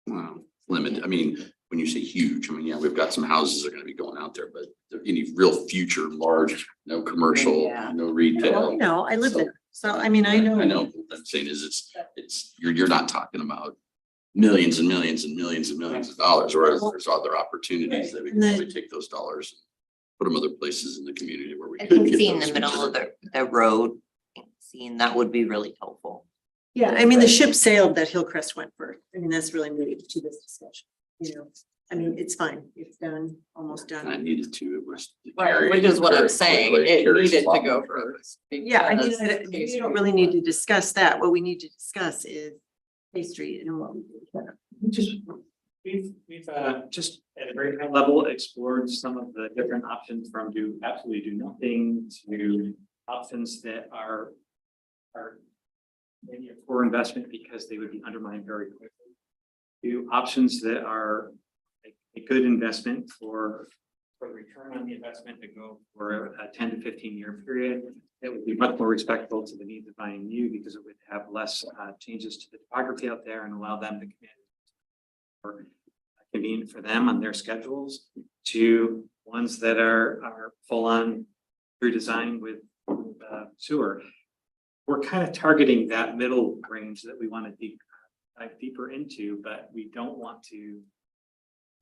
Speaker 7: Wow, limited. I mean, when you say huge, I mean, yeah, we've got some houses that are going to be going out there, but any real future large, no commercial,
Speaker 12: Yeah.
Speaker 7: no retail.
Speaker 3: No, I live there. So I mean, I know.
Speaker 7: I know. What I'm saying is you're not talking about millions and millions and millions and millions of dollars, whereas there's other opportunities that we can probably take those dollars and put them other places in the community where we
Speaker 1: I
Speaker 7: could
Speaker 1: think
Speaker 7: get
Speaker 1: seeing
Speaker 7: those
Speaker 1: the middle of
Speaker 7: future-
Speaker 1: the road, seeing that would be really helpful.
Speaker 3: Yeah, I mean, the ship sailed that Hillcrest went first. I mean, that's really related to this discussion, you know. I mean, it's fine. It's done, almost
Speaker 7: And I
Speaker 3: done.
Speaker 7: needed to, it was.
Speaker 12: Right, which is what I'm saying, it needed to go first.
Speaker 3: Yeah, I mean,
Speaker 12: because
Speaker 3: we
Speaker 12: Casey-
Speaker 3: don't really need to discuss that. What we need to discuss is Bay Street and what we do there.
Speaker 4: We've just at a very high level explored some of the different options from do absolutely do nothing to options that are maybe a poor investment because they would be undermined very quickly. To options that are a good investment for the return on the investment to go for a 10 to 15-year period. It would be much more respectful to the needs of buying new because it would have less changes to the topography out there and allow them to come in or convenient for them on their schedules, to ones that are full on redesign with sewer. We're kind of targeting that middle range that we want to dive deeper into, but we don't want to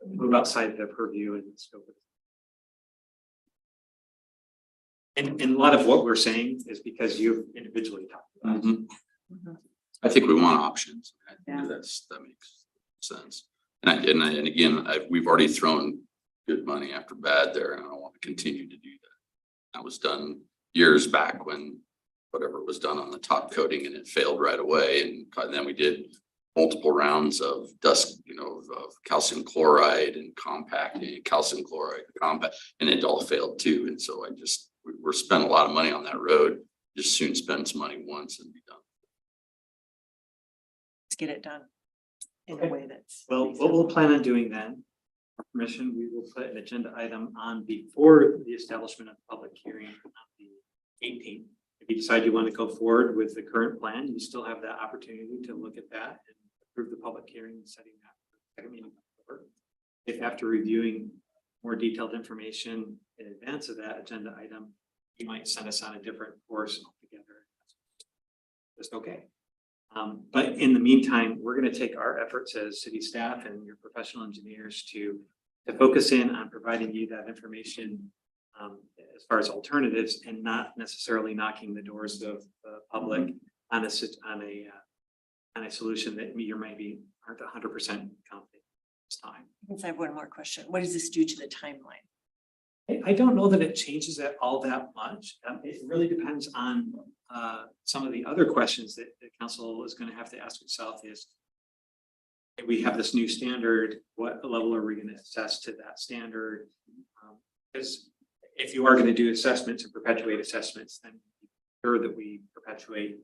Speaker 4: move outside the purview and scope of it. And a lot of what we're saying is because you've individually talked about it.
Speaker 7: Mhm. I think we want options. I think
Speaker 12: Yeah.
Speaker 7: that makes sense. And again, we've already thrown good money after bad there, and I don't want to continue to do that. That was done years back when whatever was done on the top coating and it failed right away. And then we did multiple rounds of dust, of calcium chloride and compacting, calcium chloride, compact, and it all failed too. And so we're spending a lot of money on that road. Just soon spend some money once and be done.
Speaker 3: Let's get it done in a way that's.
Speaker 4: Well, what we'll plan on doing then, for permission, we will put an agenda item on before the establishment of the public hearing on the 18th. If you decide you want to go forward with the current plan, you still have that opportunity to look at that and approve the public hearing and setting that second meeting. If after reviewing more detailed information in advance of that agenda item, you might send us on a different course altogether. Just okay. But in the meantime, we're going to take our efforts as city staff and your professional engineers to focus in on providing you that information as far as alternatives and not necessarily knocking the doors of the public on a solution that you maybe aren't 100% confident this time.
Speaker 3: I have one more question. What does this do to the timeline?
Speaker 4: I don't know that it changes it all that much. It really depends on some of the other questions that the council is going to have to ask itself is, if we have this new standard, what level are we going to assess to that standard? Because if you are going to do assessments and perpetuate assessments, then sure that we perpetuate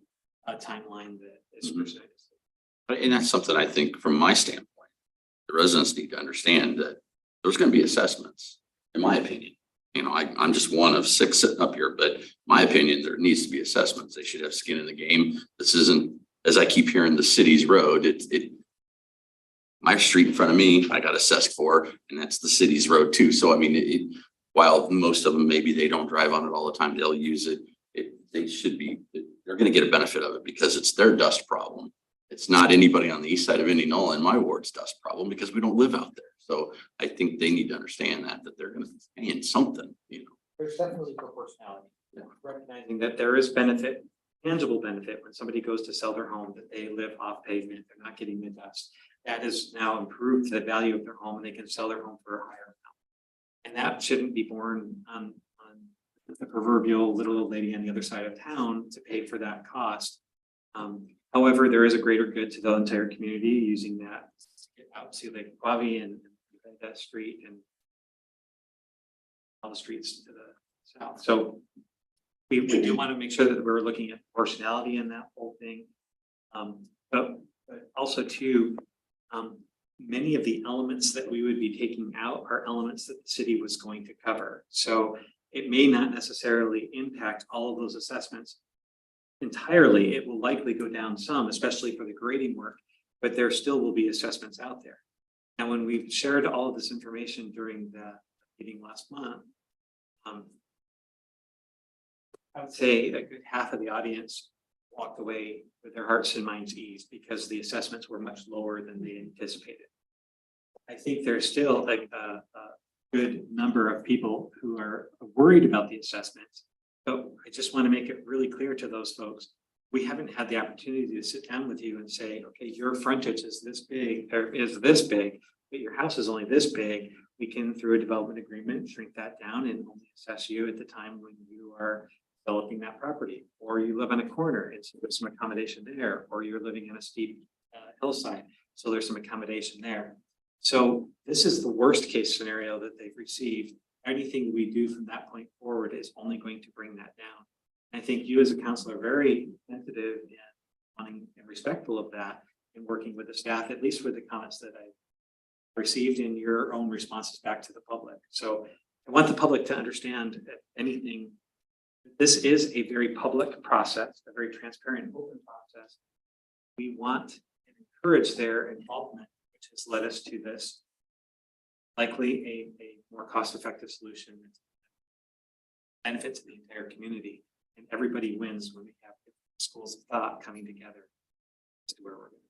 Speaker 4: a timeline that is precise.
Speaker 7: And that's something I think from my standpoint, the residents need to understand that there's going to be assessments, in my opinion. I'm just one of 6 sitting up here, but my opinion, there needs to be assessments. They should have skin in the game. This isn't, as I keep hearing, the city's road. My street in front of me, I got assessed for, and that's the city's road too. So, I mean, while most of them, maybe they don't drive on it all the time, they'll use it. They're going to get a benefit of it because it's their dust problem. It's not anybody on the east side of Indianola in my ward's dust problem because we don't live out there. So I think they need to understand that they're going to pay in something,
Speaker 4: There's definitely proportionality. Recognizing that there is benefit, tangible benefit when somebody goes to sell their home, that they live off pavement, they're not getting the dust. That has now improved the value of their home and they can sell their home for a higher amount. And that shouldn't be borne on the proverbial little old lady on the other side of town to pay for that cost. However, there is a greater good to the entire community using that to get out to Lake Quavi and that street and all the streets to the south. So we do want to make sure that we're looking at proportionality in that whole thing. But also too, many of the elements that we would be taking out are elements that the city was going to cover. So it may not necessarily impact all of those assessments entirely. It will likely go down some, especially for the grading work, but there still will be assessments out there. Now, when we've shared all of this information during the meeting last month, I would say a good half of the audience walked away with their hearts and minds eased because the assessments were much lower than they anticipated. I think there's still a good number of people who are worried about the assessments. So I just want to make it really clear to those folks, we haven't had the opportunity to sit down with you and say, okay, your frontage is this big, or is this big, but your house is only this big. We can, through a development agreement, shrink that down and only assess you at the time when you are developing that property. Or you live on a corner, and so there's some accommodation there, or you're living in a steep hillside, so there's some accommodation there. So this is the worst case scenario that they've received. Anything we do from that point forward is only going to bring that down. I think you as a council are very sensitive and wanting and respectful of that and working with the staff, at least with the comments that I received in your own responses back to the public. So I want the public to understand that anything, this is a very public process, a very transparent, open process. We want and encourage their involvement, which has led us to this likely a more cost-effective solution that benefits the entire community. And everybody wins when we have schools of thought coming together as to where we're going.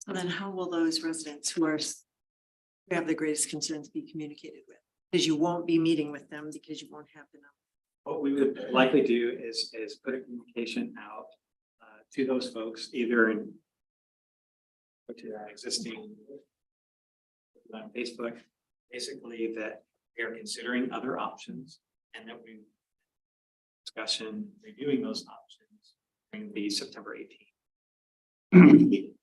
Speaker 3: So then how will those residents who have the greatest concerns be communicated with? Because you won't be meeting with them because you won't have the number.
Speaker 4: What we would likely do is put a communication out to those folks, either in to our existing on Facebook, basically that we are considering other options and that we discussion reviewing those options during the September 18th.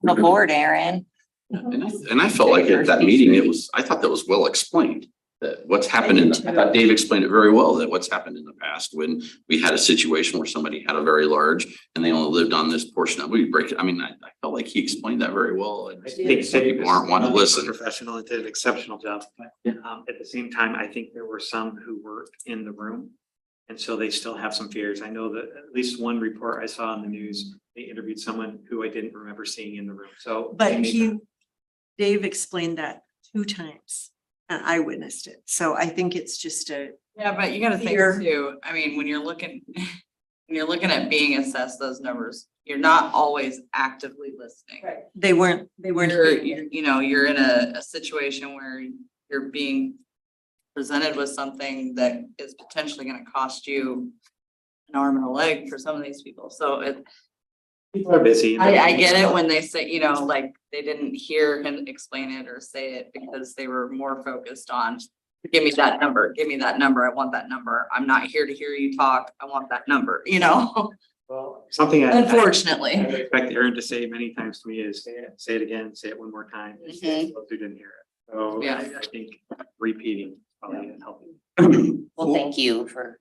Speaker 12: Aboard, Aaron.
Speaker 7: And I felt like at that meeting, I thought that was well explained. That what's happened I thought Dave explained it very well, that what's happened in the past when we had a situation where somebody had a very large and they only lived on this portion of it, we break it. I mean, I felt like he explained that very well. I think some people aren't wanting to listen.
Speaker 4: Professional and did an exceptional job. But, at the same time, I think there were some who were in the room. And so they still have some fears. I know that at least one report I saw on the news, they interviewed someone who I didn't remember seeing in the room. So.
Speaker 3: But Dave explained that 2 times and I witnessed it. So I think it's just
Speaker 12: Yeah, but you gotta think
Speaker 3: Fear.
Speaker 12: too, I mean, when you're looking at being assessed those numbers, you're not always actively listening.
Speaker 3: they weren't
Speaker 12: You're in a situation where you're being presented with something that is potentially gonna cost you an arm and a leg for some of these people. So
Speaker 4: People are busy.
Speaker 12: I get it when they say, like they didn't hear him explain it or say it because they were more focused on, give me that number, I want that number. I'm not here to hear you talk, I want that number,
Speaker 4: Well, something
Speaker 12: unfortunately.
Speaker 4: I expect Aaron to say many times to me is say it again, say it one more time.
Speaker 12: Mhm.
Speaker 4: Those who didn't hear it. So
Speaker 12: Yeah.
Speaker 4: I think repeating probably helping.
Speaker 1: Well, thank you for.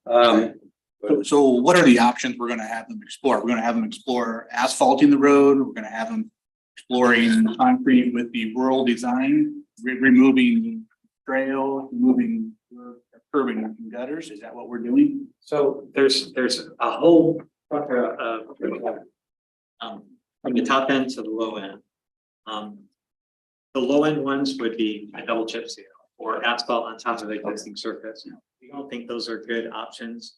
Speaker 5: So what are the options we're gonna have them explore? We're gonna have them explore asphalting the road. We're gonna have them exploring concrete with the rural design, removing trail, removing curbing and gutters. Is that what we're doing?
Speaker 4: So there's a whole from the top end to the low end. The low end ones would be a double chip seal or asphalt on top of the existing surface. We don't think those are good options.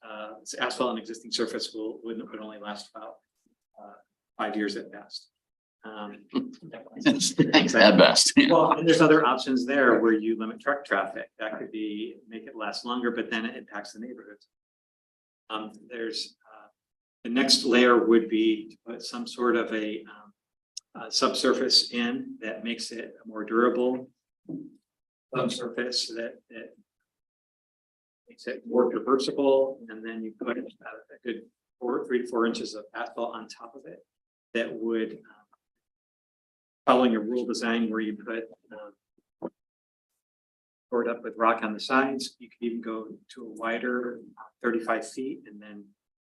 Speaker 4: Asphalt on existing surface would only last about 5 years at best.
Speaker 7: At best.
Speaker 4: Well, and there's other options there where you limit truck traffic. That could be, make it last longer, but then it impacts the neighborhoods. There's the next layer would be to put some sort of a subsurface in that makes it a more durable subsurface that makes it more traversable, and then you put a good 3 to 4 inches of asphalt on top of it that would following a rural design where you put poured up with rock on the sides. You could even go to a wider 35 feet and then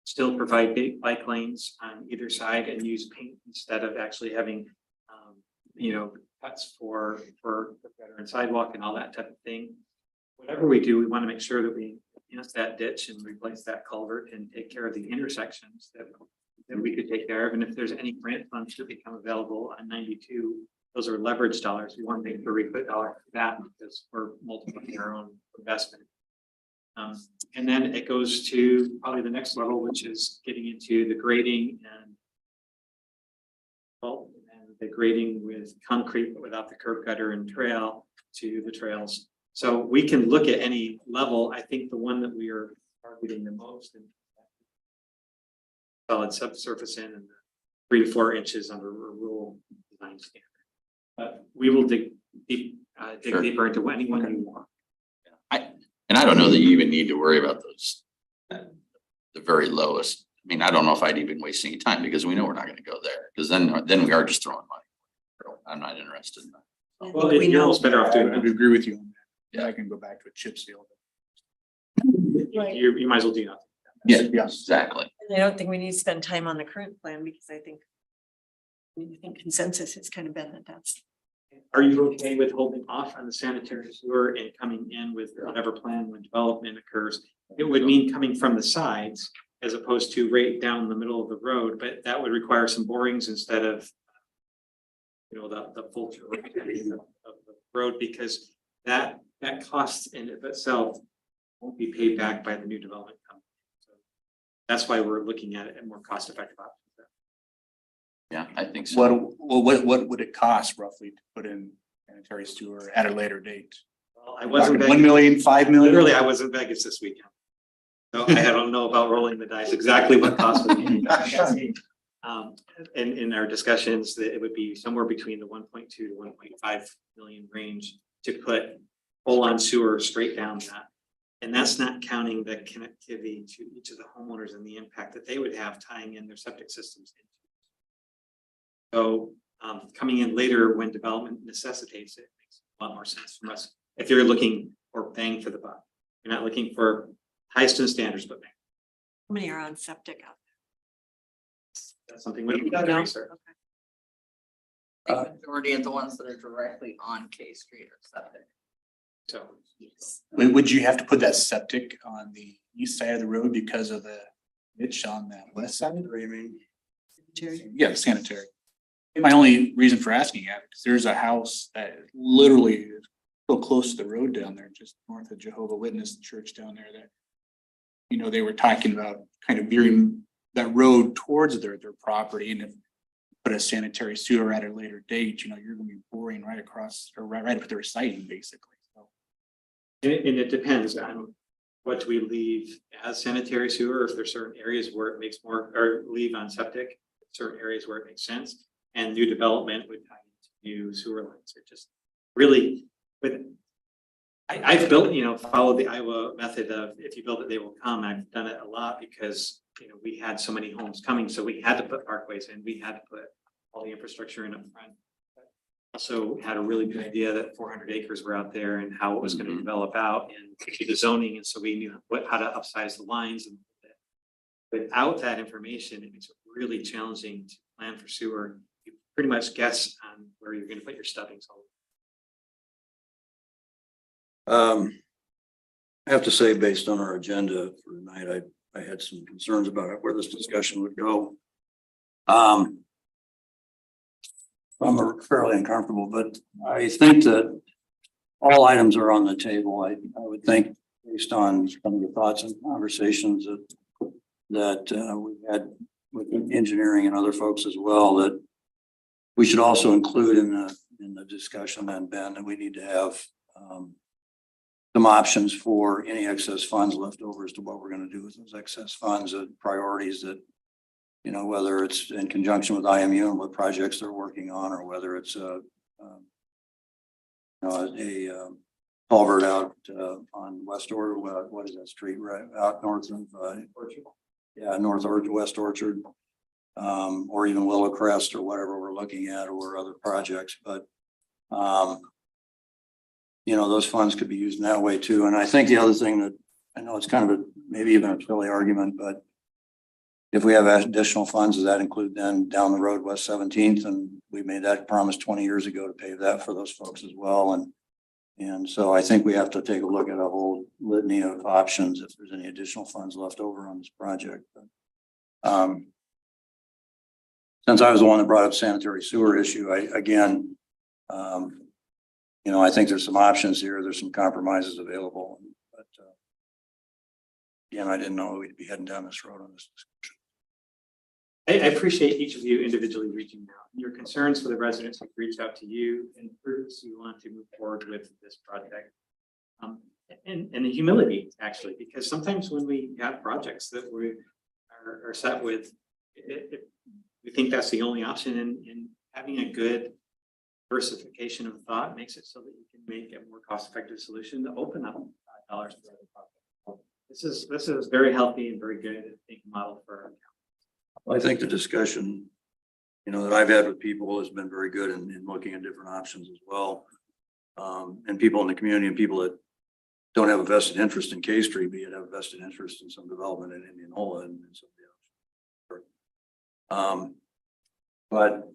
Speaker 4: still provide bike lanes on either side and use paint instead of actually having cuts for the veteran sidewalk and all that type of thing. Whatever we do, we want to make sure that we that ditch and replace that culvert and take care of the intersections that we could take care of. And if there's any grant funds that become available on 92, those are leverage dollars. We want to make sure we put dollars for that because we're multiplying our own investment. And then it goes to probably the next level, which is getting into the grading and the grading with concrete, but without the curb gutter and trail to the trails. So we can look at any level. I think the one that we are targeting the most and solid subsurface in and 3 to 4 inches under a rural design standard. But we will dig
Speaker 7: Sure.
Speaker 4: deeper into anyone you want.
Speaker 7: And I don't know that you even need to worry about those. The very lowest. I mean, I don't know if I'd even waste any time because we know we're not gonna go there, because then we are just throwing money. I'm not interested in that.
Speaker 3: I think
Speaker 4: Well,
Speaker 3: we
Speaker 4: you're
Speaker 3: know.
Speaker 4: almost better off doing
Speaker 5: I would
Speaker 4: it.
Speaker 5: agree with you on that. Yeah, I can go back to a chip seal.
Speaker 4: You might as well do nothing.
Speaker 7: Yeah,
Speaker 5: Yes.
Speaker 7: exactly.
Speaker 3: And I don't think we need to spend time on the current plan because I think consensus has kind of been that that's.
Speaker 4: Are you okay with holding off on the sanitary sewer and coming in with whatever plan when development occurs? It would mean coming from the sides as opposed to right down the middle of the road, but that would require some borings instead of the full of the road, because that cost in of itself won't be paid back by the new development company. So that's why we're looking at it and more cost effective options.
Speaker 7: Yeah, I think so.
Speaker 5: What would it cost roughly to put in sanitary sewer at a later date?
Speaker 4: Well, I wasn't.
Speaker 5: 1 million, 5 million?
Speaker 4: Literally, I was in Vegas this weekend. So I don't know about rolling the dice exactly what cost would be. In our discussions, that it would be somewhere between the 1.2 to 1.5 million range to put full-on sewer straight down that. And that's not counting the connectivity to each of the homeowners and the impact that they would have tying in their septic systems. So coming in later when development necessitates it makes a lot more sense from us. If you're looking for bang for the buck, you're not looking for highest in standards, but bang.
Speaker 3: How many are on septic out
Speaker 4: That's something we can
Speaker 3: there?
Speaker 4: research.
Speaker 12: The majority of the ones that are directly on K Street are septic.
Speaker 4: So
Speaker 3: Yes.
Speaker 5: Would you have to put that septic on the east side of the road because of the ditch on that west side? Or you mean?
Speaker 3: Jerry?
Speaker 5: Yeah, sanitary. My only reason for asking that, because there's a house that literally is so close to the road down there, just north of Jehovah Witness Church down there that, they were talking about kind of veering that road towards their property, and if put a sanitary sewer at a later date, you're gonna be boring right across or right up to their siting basically. So
Speaker 4: and it depends on what do we leave as sanitary sewer, if there's certain areas where it makes more, or leave on septic, certain areas where it makes sense. And new development would tie into new sewer lines, or just really with. I've built, followed the Iowa method of if you build it, they will come. I've done it a lot because, we had so many homes coming, so we had to put parkways in, we had to put all the infrastructure in up front. Also had a really good idea that 400 acres were out there and how it was going to develop out and the zoning, and so we knew how to upsize the lines. And without that information, it makes it really challenging to plan for sewer. You pretty much guess on where you're going to put your stubbings.
Speaker 8: I have to say, based on our agenda for tonight, I had some concerns about where this discussion would go. I'm fairly uncomfortable, but I think that all items are on the table. I would think, based on some of the thoughts and conversations that we've had with engineering and other folks as well, that we should also include in the discussion, and Ben, that we need to have some options for any excess funds left over as to what we're going to do with those excess funds, priorities that, whether it's in conjunction with IMU and what projects they're working on, or whether it's a culvert out on West Orchard, what is that street right out north of Orchard? Yeah, north Orchard, West Orchard, or even Willow Crest, or whatever we're looking at, or other projects. But those funds could be used in that way too. And I think the other thing that, I know it's kind of maybe even a silly argument, but if we have additional funds, does that include then down the road West 17th? And we made that promise 20 years ago to pave that for those folks as well. And so I think we have to take a look at a whole litany of options if there's any additional funds left over on this project. But, since I was the one that brought up sanitary sewer issue, I think there's some options here. There's some compromises available, but again, I didn't know we'd be heading down this road on this discussion.
Speaker 4: I appreciate each of you individually reaching out. Your concerns for the residents who've reached out to you and proves you want to move forward with this project. And the humility, actually, because sometimes when we have projects that we are set with we think that's the only option in having a good diversification of thought makes it so that you can make a more cost-effective solution to open up dollars for other projects. This is very healthy and very good, I think, model for.
Speaker 8: I think the discussion, that I've had with people has been very good in looking at different options as well. And people in the community and people that don't have a vested interest in K Street, but yet have a vested interest in some development in Indianola and something else. But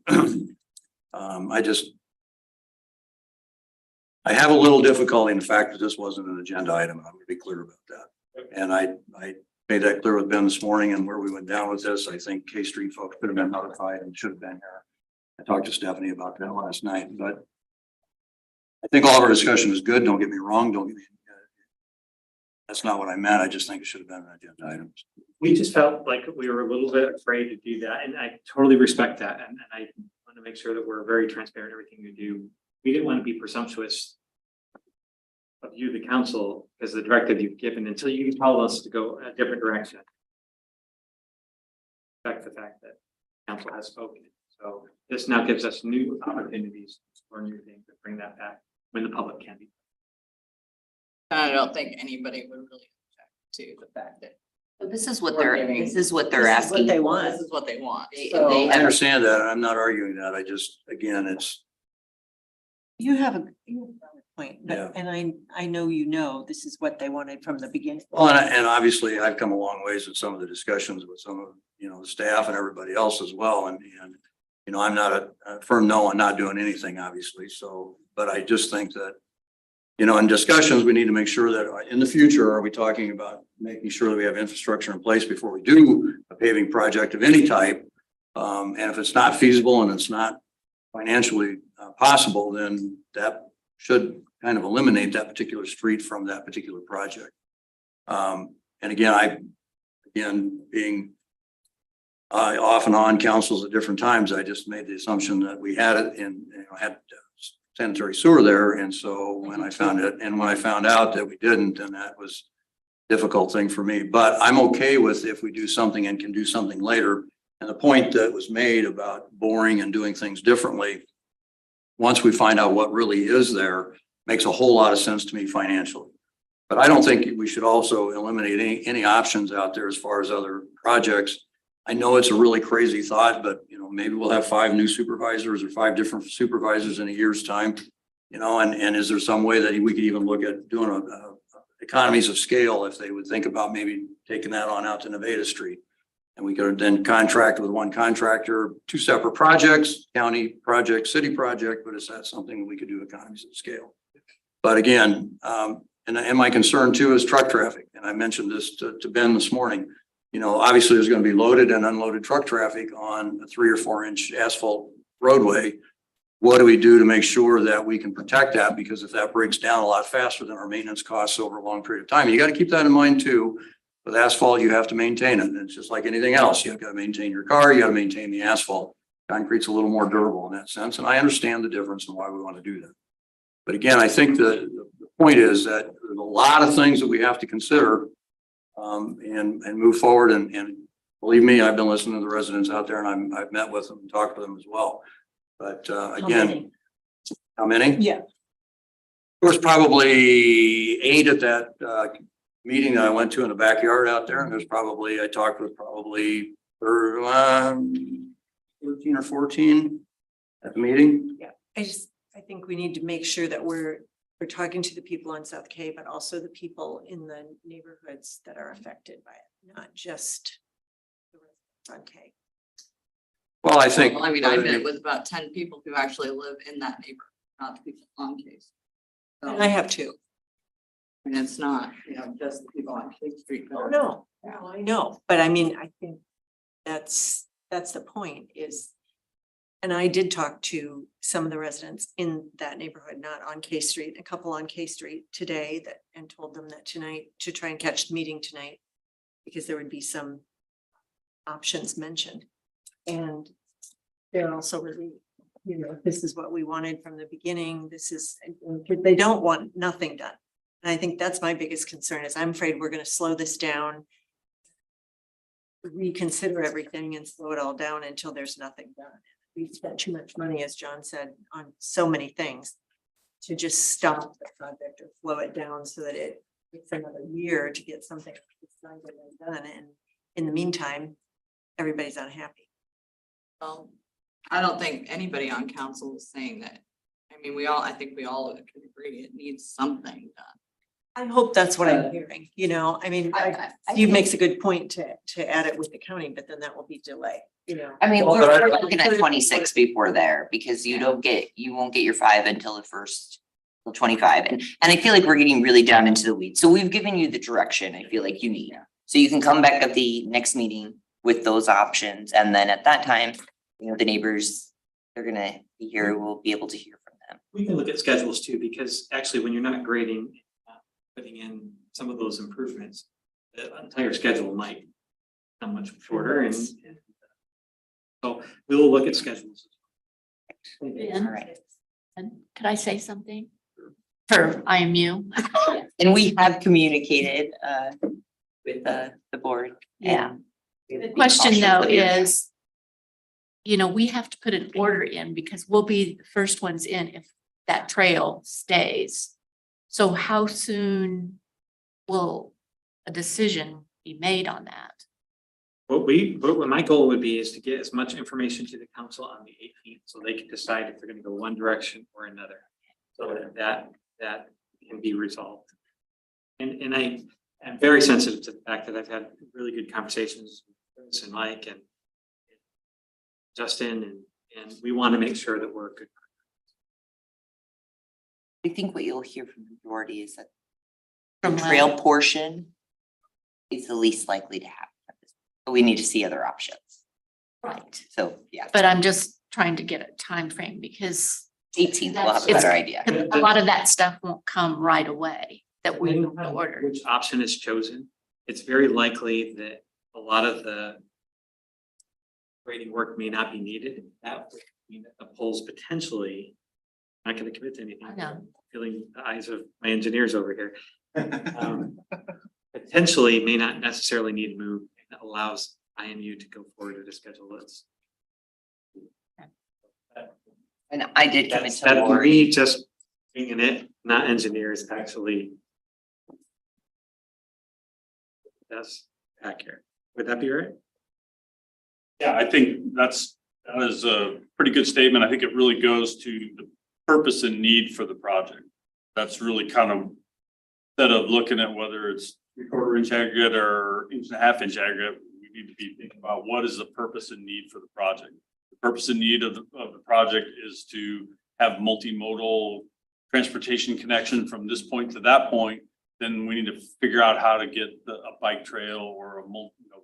Speaker 8: I have a little difficulty in the fact that this wasn't an agenda item. I'm going to be clear about that. And I made that clear with Ben this morning, and where we went down with this, I think K Street folks could have been notified and should have been here. I talked to Stephanie about that last night, but I think all of our discussion was good. Don't get me wrong. That's not what I meant. I just think it should have been an agenda item.
Speaker 4: We just felt like we were a little bit afraid to do that, and I totally respect that. And I want to make sure that we're very transparent in everything we do. We didn't want to be presumptuous of you, the council, as the directive you've given until you tell us to go a different direction. Respect the fact that council has spoken. So this now gives us new opportunities for new things to bring that back when the public can be.
Speaker 12: I don't think anybody would really object to the fact that
Speaker 1: So this is what
Speaker 12: We're
Speaker 1: they're,
Speaker 12: giving-
Speaker 1: this is what they're
Speaker 3: This is what
Speaker 1: asking.
Speaker 3: they
Speaker 1: for.
Speaker 3: want.
Speaker 12: this is what they want.
Speaker 1: They-
Speaker 12: So
Speaker 1: they
Speaker 8: I understand that, and I'm not arguing that. I just, again, it's,
Speaker 3: You have a valid point,
Speaker 8: Yeah.
Speaker 3: but, and I know, this is what they wanted from the beginning.
Speaker 8: well, and obviously I've come a long ways with some of the discussions with some of, the staff and everybody else as well. And I'm not a firm no on not doing anything, obviously. So, but I just think that, in discussions, we need to make sure that in the future, are we talking about making sure that we have infrastructure in place before we do a paving project of any type? And if it's not feasible and it's not financially possible, then that should kind of eliminate that particular street from that particular project. And again, being off and on councils at different times, I just made the assumption that we had it in, had sanitary sewer there. And so when I found out that we didn't, then that was a difficult thing for me. But I'm okay with if we do something and can do something later. And the point that was made about boring and doing things differently, once we find out what really is there, makes a whole lot of sense to me financially. But I don't think we should also eliminate any options out there as far as other projects. I know it's a really crazy thought, but maybe we'll have 5 new supervisors or 5 different supervisors in a year's time. And is there some way that we could even look at doing economies of scale if they would think about maybe taking that on out to Nevada Street? And we could then contract with one contractor, 2 separate projects, county project, city project, but is that something we could do economies of scale? But again, and my concern too is truck traffic. And I mentioned this to Ben this morning. Obviously there's going to be loaded and unloaded truck traffic on a 3 or 4 inch asphalt roadway. What do we do to make sure that we can protect that? Because if that breaks down a lot faster than our maintenance costs over a long period of time, you got to keep that in mind too. With asphalt, you have to maintain it. And it's just like anything else. You've got to maintain your car. You got to maintain the asphalt. Concrete's a little more durable in that sense. And I understand the difference and why we want to do that. But again, I think the point is that there's a lot of things that we have to consider and move forward. And believe me, I've been listening to the residents out there, and I've met with them and talked with them as well. But again, how many?
Speaker 3: Yeah.
Speaker 8: There was probably 8 at that meeting that I went to in the backyard out there. And I talked with probably 13 or 14 at the meeting.
Speaker 3: Yeah, I think we need to make sure that we're talking to the people on South K, but also the people in the neighborhoods that are affected by it, not just the residents on K.
Speaker 8: Well, I think.
Speaker 12: Well, I mean, I met with about 10 people who actually live in that neighborhood, not the people on case. So,
Speaker 3: And I have 2.
Speaker 12: and it's not, just the people on K Street.
Speaker 3: Oh, no, I know, but I mean, I think that's the point is, and I did talk to some of the residents in that neighborhood, not on K Street, a couple on K Street today and told them that tonight to try and catch the meeting tonight because there would be some options mentioned. And they're also really, this is what we wanted from the beginning. They don't want nothing done. And I think that's my biggest concern is I'm afraid we're going to slow this down. reconsider everything and slow it all down until there's nothing done. We've spent too much money, as John said, on so many things to just stop the project or slow it down so that it takes another year to get something decided and done. And in the meantime, everybody's unhappy.
Speaker 12: Well, I don't think anybody on council is saying that. I mean, I think we all can agree it needs something done.
Speaker 3: I hope that's what I'm hearing, you know, I mean, Steve makes a good point to add it with the county, but then that will be delay, you know.
Speaker 1: I mean,
Speaker 4: Well,
Speaker 1: we're
Speaker 4: but I-
Speaker 1: we're looking at 26 before there, because you won't get your 5 until the first. Till 25, and I feel like we're getting really down into the weeds, so we've given you the direction I feel like you need. So you can come back at the next meeting with those options, and then at that time, you know, the neighbors, they're gonna be here, we'll be able to hear from them.
Speaker 4: We can look at schedules too, because actually when you're not grading, putting in some of those improvements, the entire schedule might become much shorter and so we will look at schedules.
Speaker 1: All right,
Speaker 9: And could I say something? For IMU?
Speaker 1: and we have communicated with the board.
Speaker 9: Yeah.
Speaker 1: and we have
Speaker 9: The
Speaker 1: to be
Speaker 9: question
Speaker 1: cautious
Speaker 9: though
Speaker 1: of your-
Speaker 9: is, you know, we have to put an order in because we'll be the first ones in if that trail stays. So how soon will a decision be made on that?
Speaker 4: What my goal would be is to get as much information to the council on the 18th, so they can decide if they're gonna go one direction or another. So that can be resolved. And I am very sensitive to the fact that I've had really good conversations with Chris and Mike and Justin, and we want to make sure that we're good.
Speaker 1: I think what you'll hear from the majority is that
Speaker 9: From
Speaker 1: the trail portion is the least likely to happen. But we need to see other options.
Speaker 9: Right.
Speaker 1: So, yeah,
Speaker 9: But I'm just trying to get a time frame because
Speaker 1: 18th, we'll have a
Speaker 9: It's-
Speaker 1: better idea.
Speaker 9: a lot of that stuff won't come right away that we
Speaker 4: Depending on
Speaker 9: ordered.
Speaker 4: which option is chosen, it's very likely that a lot of the grading work may not be needed. That would mean that the polls potentially, not gonna commit to anything.
Speaker 9: I know.
Speaker 4: Feeling the eyes of my engineers over here. Potentially may not necessarily need to move, and that allows IMU to go forward at a schedule that's.
Speaker 1: And I did commit
Speaker 4: That's,
Speaker 1: to
Speaker 4: that for
Speaker 1: Lori.
Speaker 4: me, just being in it, not engineers, actually. That's accurate. Would that be right?
Speaker 13: Yeah, I think that is a pretty good statement. I think it really goes to the purpose and need for the project. That's really kind of, instead of looking at whether it's 3/4 inch aggregate or 1.5 inch aggregate, we need to be thinking about what is the purpose and need for the project. The purpose and need of the project is to have multimodal transportation connection from this point to that point. Then we need to figure out how to get a bike trail or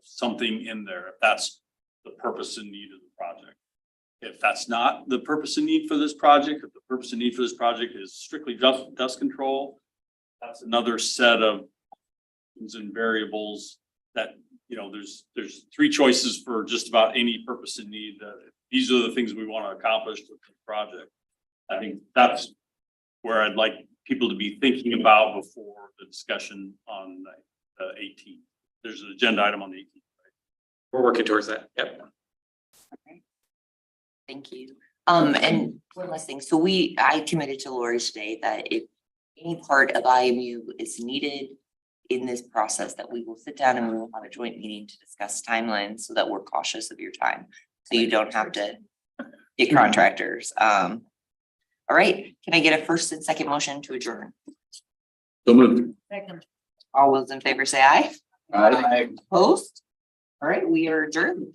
Speaker 13: something in there, if that's the purpose and need of the project. If that's not the purpose and need for this project, if the purpose and need for this project is strictly dust control, that's another set of things and variables that, there's 3 choices for just about any purpose and need. These are the things we want to accomplish with the project. I think that's where I'd like people to be thinking about before the discussion on the 18th. There's an agenda item on the 18th.
Speaker 4: We're working towards that. Yep.
Speaker 1: Thank you. And one last thing. So I committed to Lori today that if any part of IMU is needed in this process, that we will sit down and we will have a joint meeting to discuss timelines so that we're cautious of your time. So you don't have to get contractors. All right, can I get a first and second motion to adjourn?
Speaker 7: So moved.
Speaker 1: All those in favor say aye.
Speaker 7: Aye.
Speaker 1: Opposed? All right, we are adjourned.